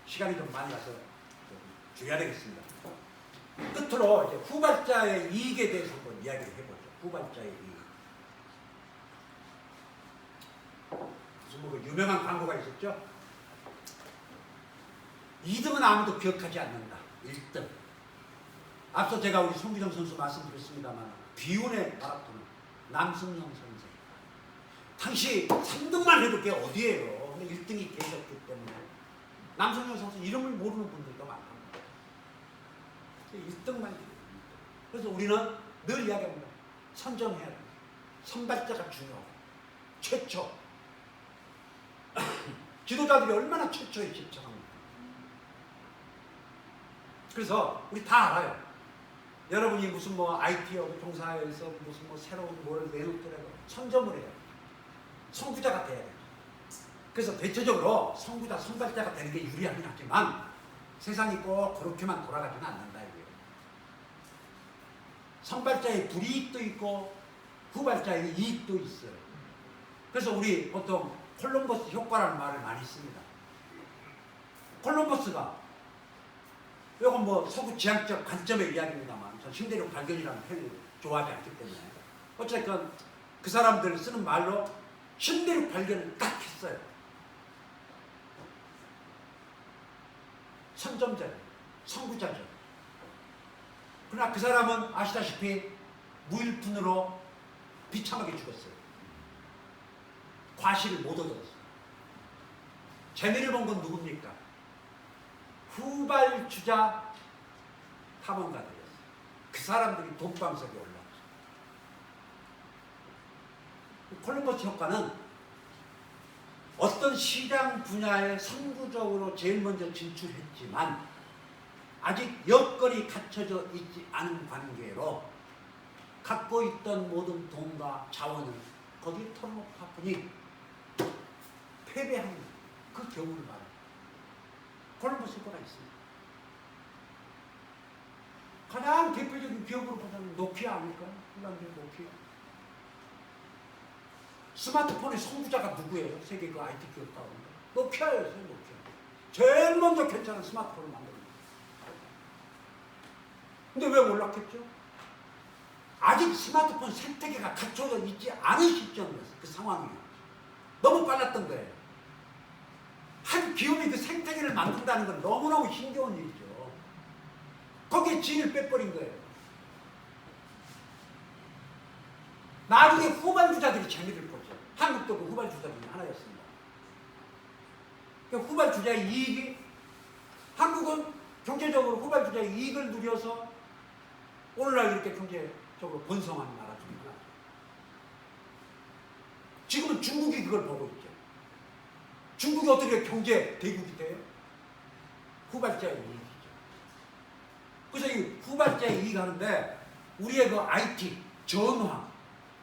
시간이 좀 많이 가서 줄여야 되겠습니다. 끝으로 이제 후발자의 이익에 대해서 한번 이야기를 해보죠. 후발자의 이익. 무슨 뭐 유명한 광고가 있었죠? 2등은 아무도 기억하지 않는다. 1등. 앞서 제가 우리 송기정 선수 말씀드렸습니다만 비운의 마라톤 남승영 선생. 당시 3등만 해도 그게 어디예요? 근데 1등이 계셨기 때문에 남승영 선수 이름을 모르는 분들도 많아요. 1등만. 그래서 우리는 늘 이야기합니다. 선정해야 합니다. 선발자가 중요하고 최초. 지도자들이 얼마나 최초에 집착합니까? 그래서 우리 다 알아요. 여러분이 무슨 뭐 IT하고 종사해서 무슨 뭐 새로운 뭐를 내놓더라도 선점을 해요. 선구자가 돼야 돼요. 그래서 대체적으로 선구자, 선발자가 되는 게 유리하긴 하지만 세상이 꼭 그렇게만 돌아가지는 않는다 이거예요. 선발자의 불이익도 있고 후발자의 이익도 있어요. 그래서 우리 보통 콜럼버스 효과라는 말을 많이 씁니다. 콜럼버스가 이건 뭐 서구 지향적 관점의 이야기입니다만 전 신대륙 발견이라는 표현을 좋아하지 않기 때문에 어쨌든 그 사람들 쓰는 말로 신대륙 발견을 딱 했어요. 선점자죠. 선구자죠. 그러나 그 사람은 아시다시피 무일푼으로 비참하게 죽었어요. 과실을 못 얻었어요. 재미를 본 건 누굽니까? 후발주자 탐험가들이었어요. 그 사람들이 독방석에 올라왔어요. 콜럼버스 효과는 어떤 시장 분야에 선구적으로 제일 먼저 진출했지만 아직 여건이 갖춰져 있지 않은 관계로 갖고 있던 모든 돈과 자원을 거기에 털어놓고니 패배한 그 경우를 말합니다. 콜럼버스 효과가 있습니다. 가장 대표적인 기업으로 보자면 노키아 아닐까요? 핀란드의 노키아. 스마트폰의 선구자가 누구예요? 세계 그 IT 기업 가운데 노키아였어요. 노키아. 제일 먼저 괜찮은 스마트폰을 만들었어요. 근데 왜 몰랐겠죠? 아직 스마트폰 생태계가 갖춰져 있지 않은 시점이었어요. 그 상황이에요. 너무 빨랐던 거예요. 한 기업이 그 생태계를 만든다는 건 너무너무 힘겨운 일이죠. 거기에 진을 빼버린 거예요. 나중에 후발 주자들이 재미를 보죠. 한국도 그 후발 주자 중에 하나였습니다. 그 후발 주자의 이익이, 한국은 경제적으로 후발 주자의 이익을 누려서 오늘날 이렇게 경제적으로 번성한 나라 중에 하나죠. 지금은 중국이 그걸 보고 있죠. 중국이 어떻게 경제 대국이 돼요? 후발자의 이익이죠. 그래서 이 후발자의 이익 하는데 우리의 그 IT, 전화,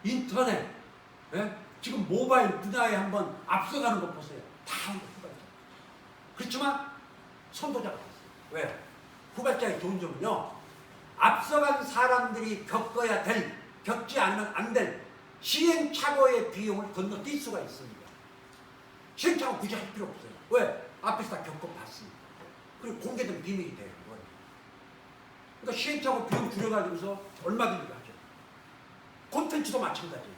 인터넷, 예? 지금 모바일 분야에 한번 앞서가는 것 보세요. 다 후발자. 그렇지만 선도자가 됐어요. 왜? 후발자의 좋은 점은요, 앞서간 사람들이 겪어야 될, 겪지 않으면 안 될 시행착오의 비용을 건너뛸 수가 있습니다. 시행착오 굳이 할 필요 없어요. 왜? 앞에서 다 겪어봤습니다. 그리고 공개된 비밀이 돼요. 그러니까 시행착오 비용 줄여가지고서 얼마든지 하죠. 콘텐츠도 마찬가지예요.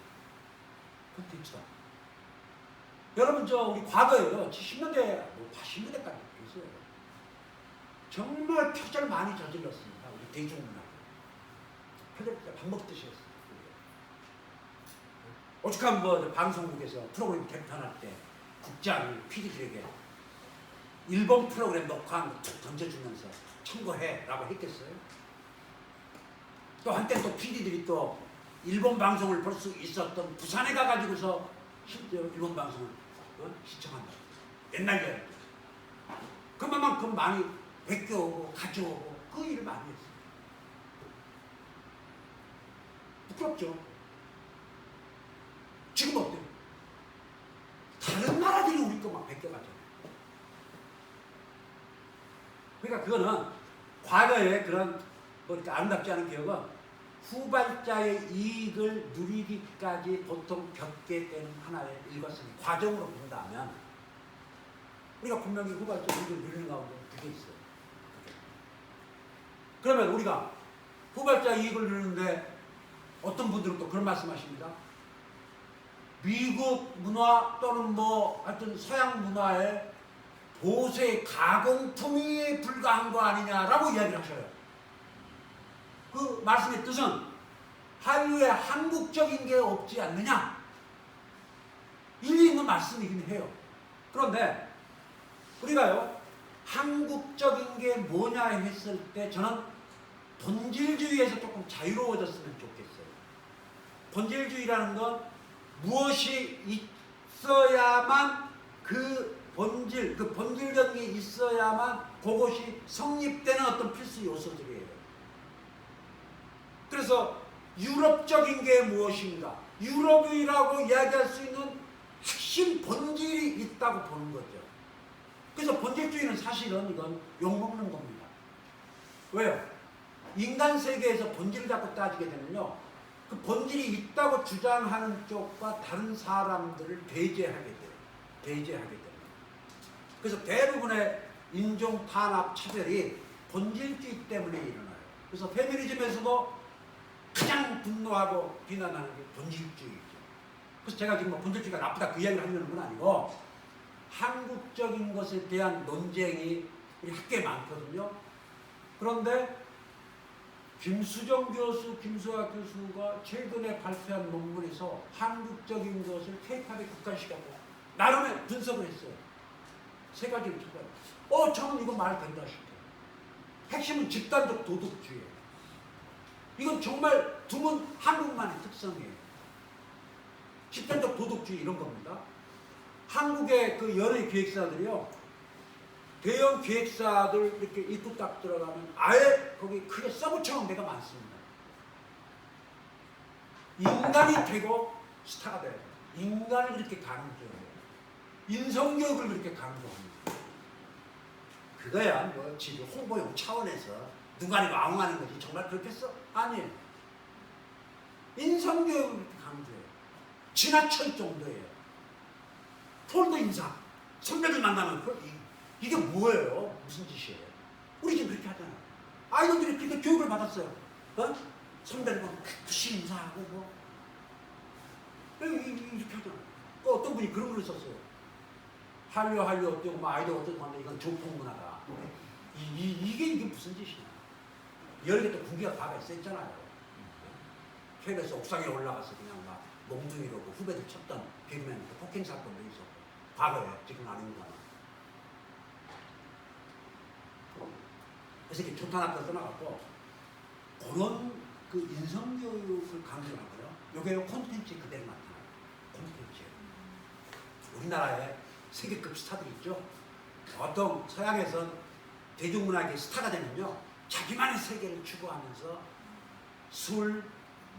콘텐츠도. 여러분 우리 과거에요. 70년대, 80년대까지 있어요. 정말 표절 많이 저질렀습니다. 우리 대중문화. 표절 밥 먹듯이 했어요. 오죽하면 방송국에서 프로그램 개편할 때 국장이 PD들에게 일본 프로그램 녹화한 거 툭 던져주면서 참고해라고 했겠어요? 또 한때 또 PD들이 또 일본 방송을 볼 수 있었던 부산에 가가지고서 실제 일본 방송을 시청한다. 옛날 이야기. 그만큼 많이 베껴오고 가져오고 그 일을 많이 했어요. 부끄럽죠? 지금 어때요? 다른 나라들이 우리 거 막 베껴가잖아요. 그러니까 그거는 과거에 그런 이렇게 아름답지 않은 기억은 후발자의 이익을 누리기까지 보통 겪게 되는 하나의 일과성 과정으로 본다면 우리가 분명히 후발자 이익을 누리는 가운데 그게 있어요. 그러면 우리가 후발자 이익을 누리는데 어떤 분들은 또 그런 말씀하십니다. 미국 문화 또는 하여튼 서양 문화의 보세 가공품이 불과한 거 아니냐라고 이야기를 하셔요. 그 말씀의 뜻은 한류에 한국적인 게 없지 않느냐? 일리 있는 말씀이긴 해요. 그런데 우리가요, 한국적인 게 뭐냐 했을 때 저는 본질주의에서 조금 자유로워졌으면 좋겠어요. 본질주의라는 건 무엇이 있어야만 그 본질적인 게 있어야만 그것이 성립되는 어떤 필수 요소들이에요. 그래서 유럽적인 게 무엇인가? 유럽이라고 이야기할 수 있는 핵심 본질이 있다고 보는 거죠. 그래서 본질주의는 사실은 이건 욕먹는 겁니다. 왜요? 인간 세계에서 본질을 갖고 따지게 되면요, 그 본질이 있다고 주장하는 쪽과 다른 사람들을 배제하게 돼요. 배제하게 돼요. 그래서 대부분의 인종 탄압 차별이 본질주의 때문에 일어나요. 그래서 페미니즘에서도 가장 분노하고 비난하는 게 본질주의죠. 그래서 제가 지금 본질주의가 나쁘다 그 이야기를 하려는 건 아니고 한국적인 것에 대한 논쟁이 우리 학교에 많거든요. 그런데 김수정 교수, 김수아 교수가 최근에 발표한 논문에서 한국적인 것을 케이팝에 국한시켰고 나름의 분석을 했어요. 세 가지를 쳤어요. 저는 이거 말 된다 싶어요. 핵심은 집단적 도덕주의예요. 이건 정말 드문 한국만의 특성이에요. 집단적 도덕주의 이런 겁니다. 한국의 그 연예 기획사들이요, 대형 기획사들 이렇게 입구 딱 들어가면 아예 거기 크게 서브처럼 데가 많습니다. 인간이 되고 스타가 돼요. 인간을 그렇게 강조해요. 인성교육을 그렇게 강조합니다. 그거야 지금 홍보용 차원에서 누가 왕하는 거지 정말 그렇겠어? 아니에요. 인성교육을 그렇게 강조해요. 지나칠 정도예요. 폴더 인사, 선배들 만나면 이게 뭐예요? 무슨 짓이에요? 우리 지금 그렇게 하잖아요. 아이들이 그렇게 교육을 받았어요. 어? 선배들 보면 푸시 인사하고 뭐 이렇게 하잖아요. 또 어떤 분이 그런 글을 썼어요. 한류 어때고 뭐 아이들 어쩌고 하는데 이건 조폭 문화다. 이게 무슨 짓이냐. 여름에 또 군기가 가가 셌잖아요. KBS 옥상에 올라가서 그냥 막 몽둥이로 후배들 쳤던 개그맨 폭행 사건도 있었고 과거에 지금 아닙니다만. 그래서 이렇게 교탄학교 떠나갖고 그런 그 인성교육을 강조하고요. 요게 콘텐츠 그대로 나타나요. 콘텐츠. 우리나라에 세계급 스타들이 있죠. 어떤 서양에선 대중문화계 스타가 되면요. 자기만의 세계를 추구하면서 술,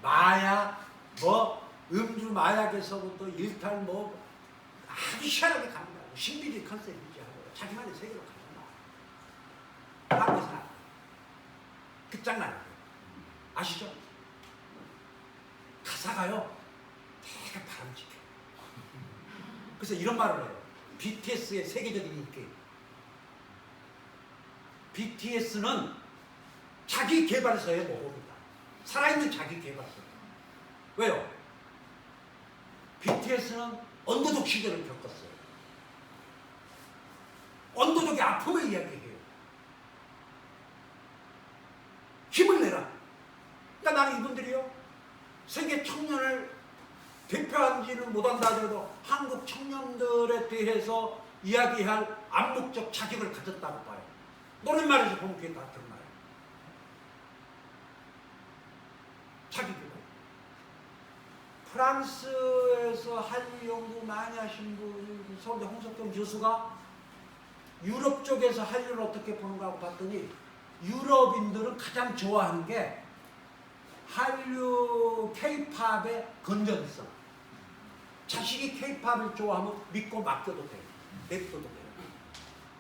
마약, 뭐 음주 마약에서부터 일탈 뭐 아주 희한하게 갑니다. 신비주의 컨셉 유지하고 자기만의 세계로 가잖아. 한국에서는 끝장나요. 아시죠? 가사가요 되게 바람직해요. 그래서 이런 말을 해요. BTS의 세계적인 인기. BTS는 자기 개발서의 모범이다. 살아있는 자기 개발서. 왜요? BTS는 언더독 시절을 겪었어요. 언더독의 아픔을 이야기해요. 힘을 내라. 그러니까 나는 이분들이요. 세계 청년을 대표하지는 못한다 하더라도 한국 청년들에 대해서 이야기할 암묵적 자격을 가졌다고 봐요. 노랫말에서 보면 그게 다 드러나요. 자기들. 프랑스에서 한류 연구 많이 하신 분, 서울대 홍석경 교수가 유럽 쪽에서 한류를 어떻게 보는가 하고 봤더니 유럽인들은 가장 좋아하는 게 한류 K-팝의 건전성. 자식이 K-팝을 좋아하면 믿고 맡겨도 돼요. 냅둬도 돼요.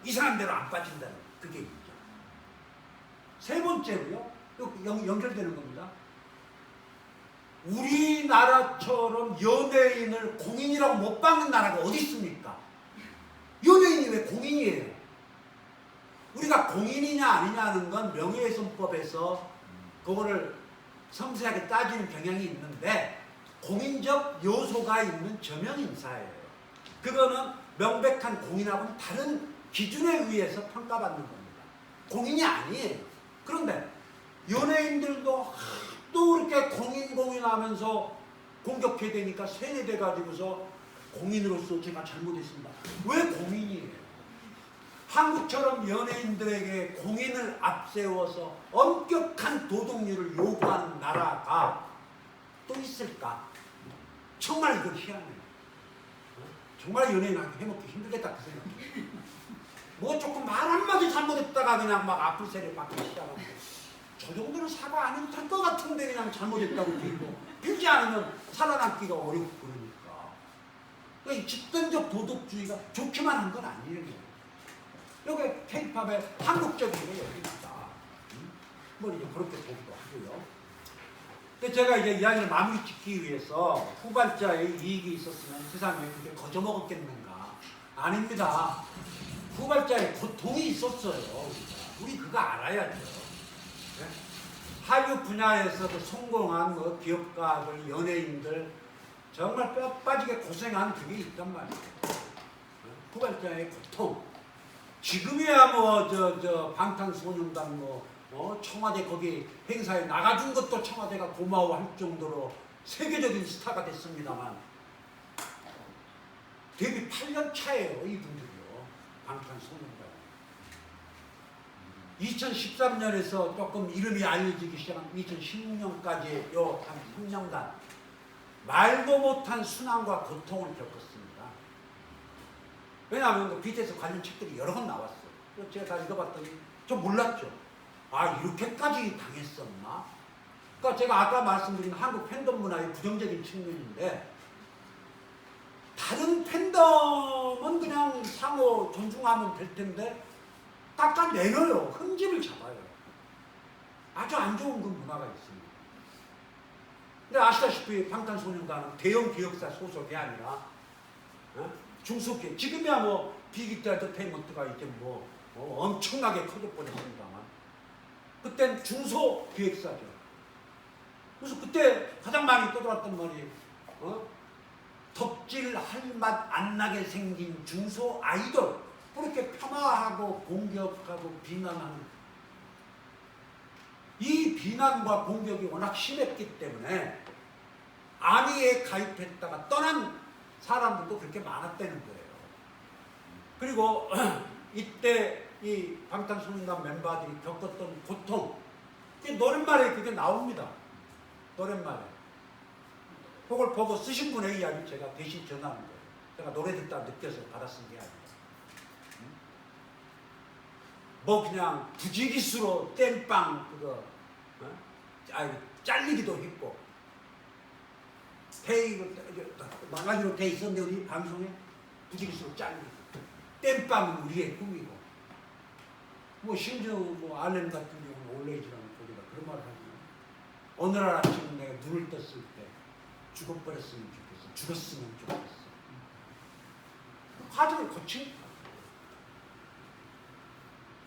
이상한 대로 안 빠진다는 그게 있죠. 세 번째로요. 연결되는 겁니다. 우리나라처럼 연예인을 공인이라고 못 받는 나라가 어디 있습니까? 연예인이 왜 공인이에요? 우리가 공인이냐 아니냐는 건 명예훼손법에서 그거를 섬세하게 따지는 경향이 있는데 공인적 요소가 있는 저명인사예요. 그거는 명백한 공인하고는 다른 기준에 의해서 평가받는 겁니다. 공인이 아니에요. 그런데 연예인들도 또 이렇게 공인하면서 공격해야 되니까 세뇌돼 가지고서 공인으로서 제가 잘못했습니다. 왜 공인이에요? 한국처럼 연예인들에게 공인을 앞세워서 엄격한 도덕률을 요구하는 나라가 또 있을까? 정말 이건 희한해요. 정말 연예인한테 해먹기 힘들겠다 그 생각이에요. 뭐 조금 말 한마디 잘못했다가 그냥 막 앞을 세례 받기 시작하고 저 정도는 사과 안 해도 될 것 같은데 그냥 잘못했다고 빌고 빌지 않으면 살아남기가 어렵고 그러니까. 그러니까 집단적 도덕주의가 좋기만 한 건 아니에요. 여기 K-팝의 한국적인 게 여기 있다. 뭐 이제 그렇게 보기도 하고요. 근데 제가 이제 이야기를 마무리 짓기 위해서 후발자의 이익이 있었으면 세상에 그게 거저먹었겠는가? 아닙니다. 후발자의 고통이 있었어요. 우리 그거 알아야죠. 네? 한류 분야에서 그 성공한 뭐 기업가들, 연예인들 정말 뼈 빠지게 고생한 그게 있단 말이에요. 후발자의 고통. 지금이야 뭐 방탄소년단 청와대 거기 행사에 나가준 것도 청와대가 고마워할 정도로 세계적인 스타가 됐습니다만 데뷔 8년 차예요 이분들이요. 방탄소년단 2013년에서 조금 이름이 알려지기 시작한 2016년까지 요 한 3년간 말도 못한 순환과 고통을 겪었습니다. 왜냐하면 그 BTS 관련 책들이 여러 번 나왔어요. 제가 다 읽어봤더니 좀 몰랐죠. 아 이렇게까지 당했었나? 그러니까 제가 아까 말씀드린 한국 팬덤 문화의 부정적인 측면인데 다른 팬덤은 그냥 상호 존중하면 될 텐데 깎아내려요. 흠집을 잡아요. 아주 안 좋은 그 문화가 있습니다. 근데 아시다시피 방탄소년단은 대형 기획사 소속이 아니라 중소기업, 지금이야 뭐 빅히트 엔터테인먼트가 이제 뭐 엄청나게 커져버렸습니다만 그땐 중소기획사죠. 그래서 그때 가장 많이 떠들었던 말이 덕질할 맛 안 나게 생긴 중소 아이돌, 그렇게 폄하하고 공격하고 비난하는 이 비난과 공격이 워낙 심했기 때문에 아미에 가입했다가 떠난 사람들도 그렇게 많았다는 거예요. 그리고 이때 이 방탄소년단 멤버들이 겪었던 고통, 노랫말에 그게 나옵니다. 노랫말에. 그걸 보고 쓰신 분의 이야기 제가 대신 전하는 거예요. 제가 노래 듣다 느껴서 받아 쓴 게 아니라. 뭐 그냥 부지기수로 땜빵 그거 잘리기도 했고 망가지로 돼 있었는데 우리 방송에 부지기수로 잘리고 땜빵은 우리의 꿈이고 뭐 심지어 뭐 알렌 같은 경우는 올레이즈라는 소리가 그런 말을 하죠. 어느 날 아침 내가 눈을 떴을 때 죽어버렸으면 좋겠어. 죽었으면 좋겠어. 과정을 거친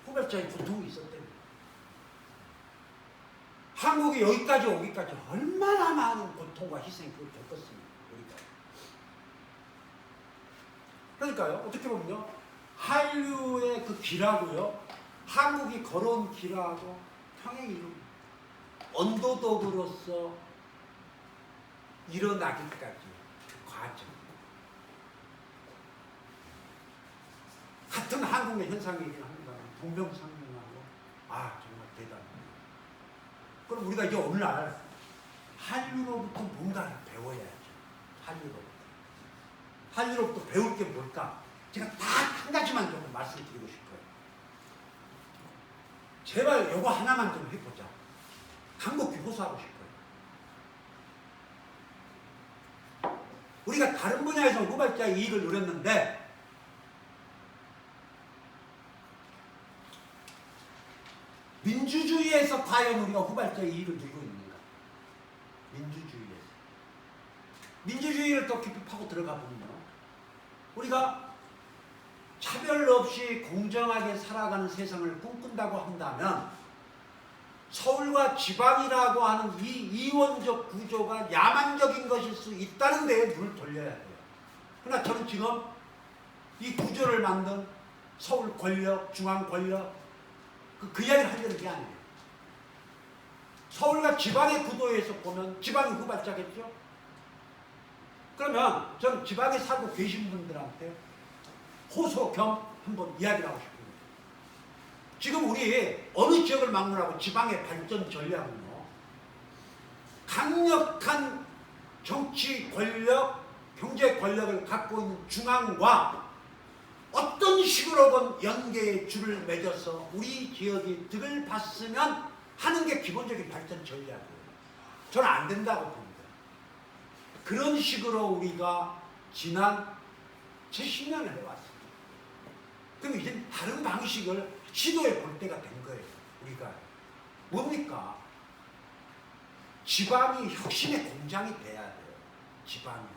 후발자의 고통이 있었대요. 한국이 여기까지 오기까지 얼마나 많은 고통과 희생을 겪었습니까? 우리가. 그러니까요, 어떻게 보면요, 한류의 그 길하고요, 한국이 걸어온 길하고 평행이 이룹니다. 언더독으로서 일어나기까지 그 과정. 같은 한국의 현상이긴 합니다. 동병상련하고 정말 대단합니다. 그럼 우리가 이제 오늘날 한류로부터 뭔가를 배워야죠. 한류로부터 배울 게 뭘까? 제가 딱 한 가지만 좀 말씀드리고 싶어요. 제발 요거 하나만 좀 해보자. 간곡히 호소하고 싶어요. 우리가 다른 분야에서 후발자의 이익을 누렸는데 민주주의에서 과연 우리가 후발자의 이익을 누리고 있는가? 민주주의를 더 깊이 파고 들어가 보면요, 우리가 차별 없이 공정하게 살아가는 세상을 꿈꾼다고 한다면 서울과 지방이라고 하는 이 이원적 구조가 야만적인 것일 수 있다는 데에 눈을 돌려야 돼요. 그러나 저는 지금 이 구조를 만든 서울 권력, 중앙 권력 그 이야기를 하려는 게 아니에요. 서울과 지방의 구도에서 보면 지방이 후발자겠죠? 그러면 저는 지방에 살고 계신 분들한테 호소 겸 한번 이야기를 하고 싶습니다. 지금 우리 어느 지역을 막론하고 지방의 발전 전략은요, 강력한 정치 권력, 경제 권력을 갖고 있는 중앙과 어떤 식으로든 연계의 줄을 맺어서 우리 지역이 득을 봤으면 하는 게 기본적인 발전 전략이에요. 저는 안 된다고 봅니다. 그런 식으로 우리가 지난 70년을 해왔습니다. 그럼 이제 다른 방식을 시도해 볼 때가 된 거예요. 우리가 뭡니까? 지방이 혁신의 공장이 돼야 돼요. 지방이.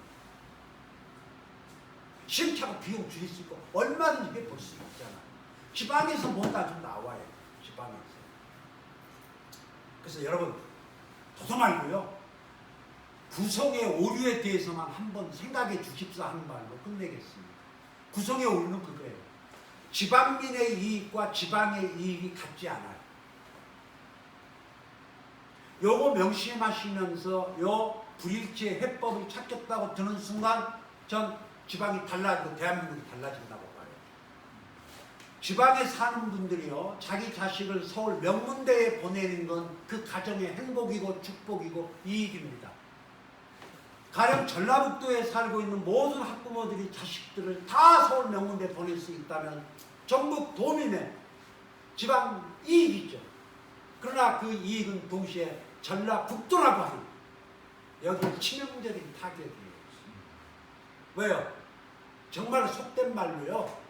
시행착오 비용 줄일 수 있고 얼마든지 해볼 수 있잖아. 지방에서 뭔가 좀 나와요. 지방에서. 그래서 여러분 도도 말고요, 구성의 오류에 대해서만 한번 생각해 주십사 하는 말로 끝내겠습니다. 구성의 오류는 그거예요. 지방민의 이익과 지방의 이익이 같지 않아요. 요거 명심하시면서 요 불일치의 해법을 찾겠다고 드는 순간 전 지방이 달라지고 대한민국이 달라진다고 봐요. 지방에 사는 분들이요, 자기 자식을 서울 명문대에 보내는 건 그 가정의 행복이고 축복이고 이익입니다. 가령 전라북도에 살고 있는 모든 학부모들이 자식들을 다 서울 명문대에 보낼 수 있다면 전국 도민의 지방 이익이죠. 그러나 그 이익은 동시에 전라북도라고 하는 여기 치명적인 타격이에요. 왜요? 정말 속된 말로요,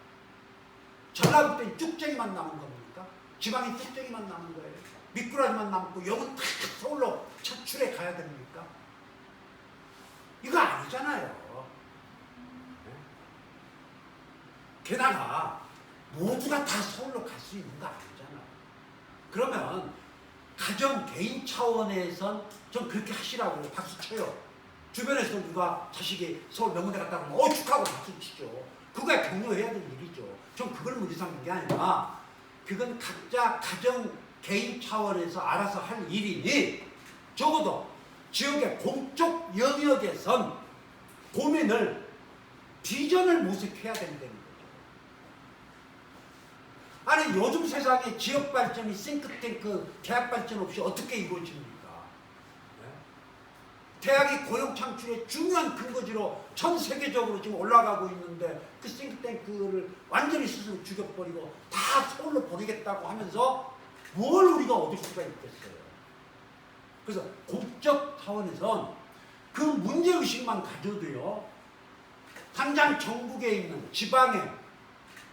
전라북도에 쭉쟁이만 남은 겁니까? 지방에 쭉쟁이만 남은 거예요. 미꾸라지만 남고 여긴 다 서울로 차출해 가야 됩니까? 이거 아니잖아요. 게다가 모두가 다 서울로 갈 수 있는 거 아니잖아. 그러면 가정 개인 차원에선 좀 그렇게 하시라고 박수 쳐요. 주변에서 누가 자식이 서울 명문대 갔다 그러면 축하하고 박수 치죠. 그거야 격려해야 될 일이죠. 좀 그걸 문제 삼는 게 아니라 그건 각자 가정 개인 차원에서 알아서 할 일이니 적어도 지역의 공적 영역에선 고민을 비전을 모색해야 된다는 거죠. 아니 요즘 세상에 지역 발전이 싱크탱크 대학 발전 없이 어떻게 이루어집니까? 대학이 고용 창출의 중요한 근거지로 전 세계적으로 지금 올라가고 있는데 그 싱크탱크를 완전히 스스로 죽여버리고 다 서울로 보내겠다고 하면서 뭘 우리가 얻을 수가 있겠어요. 그래서 공적 차원에선 그 문제의식만 가져도요. 당장 전국에 있는 지방에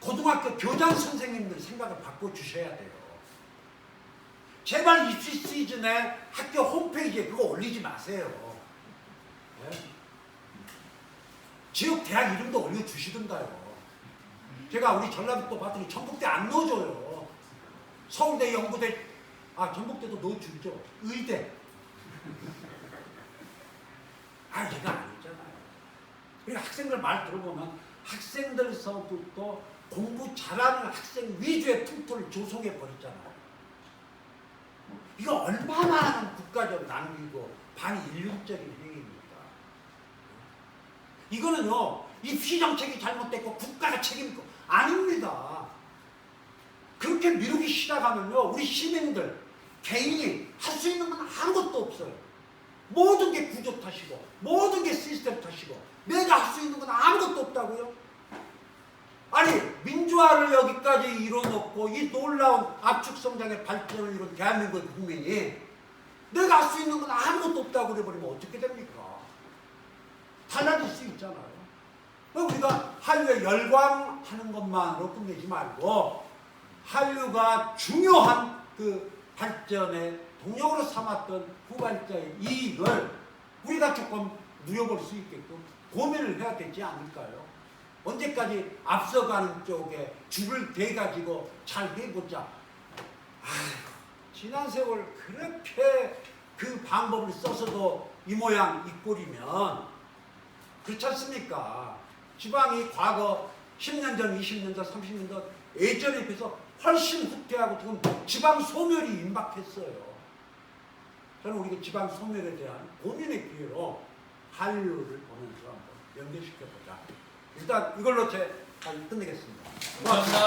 고등학교 교장 선생님들 생각을 바꿔주셔야 돼요. 제발 입시 시즌에 학교 홈페이지에 그거 올리지 마세요. 네? 지역 대학 이름도 올려주시던가요. 제가 우리 전라북도 봤더니 전북대 안 넣어줘요. 서울대, 연구대, 전북대도 넣어주죠. 의대. 이거 아니잖아요. 그러니까 학생들 말 들어보면 학생들서부터 공부 잘하는 학생 위주의 풍토를 조성해 버렸잖아요. 이거 얼마나 국가적 낭비고 반인륜적인 행위입니까? 이거는요 입시 정책이 잘못됐고 국가가 책임있고 아닙니다. 그렇게 미루기 시작하면요 우리 시민들 개인이 할 수 있는 건 아무것도 없어요. 모든 게 구조 탓이고 모든 게 시스템 탓이고 내가 할 수 있는 건 아무것도 없다고요? 아니 민주화를 여기까지 이뤄놓고 이 놀라운 압축성장의 발전을 이룬 대한민국의 국민이 내가 할 수 있는 건 아무것도 없다고 그래버리면 어떻게 됩니까? 달라질 수 있잖아요. 우리가 한류에 열광하는 것만으로 끝내지 말고 한류가 중요한 그 발전의 동력으로 삼았던 후발자의 이익을 우리가 조금 누려볼 수 있게끔 고민을 해야 되지 않을까요? 언제까지 앞서가는 쪽에 줄을 대가지고 잘 해보자. 지난 세월 그렇게 그 방법을 써서도 이 모양 이 꼴이면 그렇지 않습니까? 지방이 과거 10년 전, 20년 전, 30년 전 예전에 비해서 훨씬 후퇴하고 지금 지방 소멸이 임박했어요. 저는 우리가 지방 소멸에 대한 고민의 기회로 한류를 보면서 한번 연결시켜보자. 일단 이걸로 제 끝내겠습니다. 감사합니다.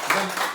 감사합니다.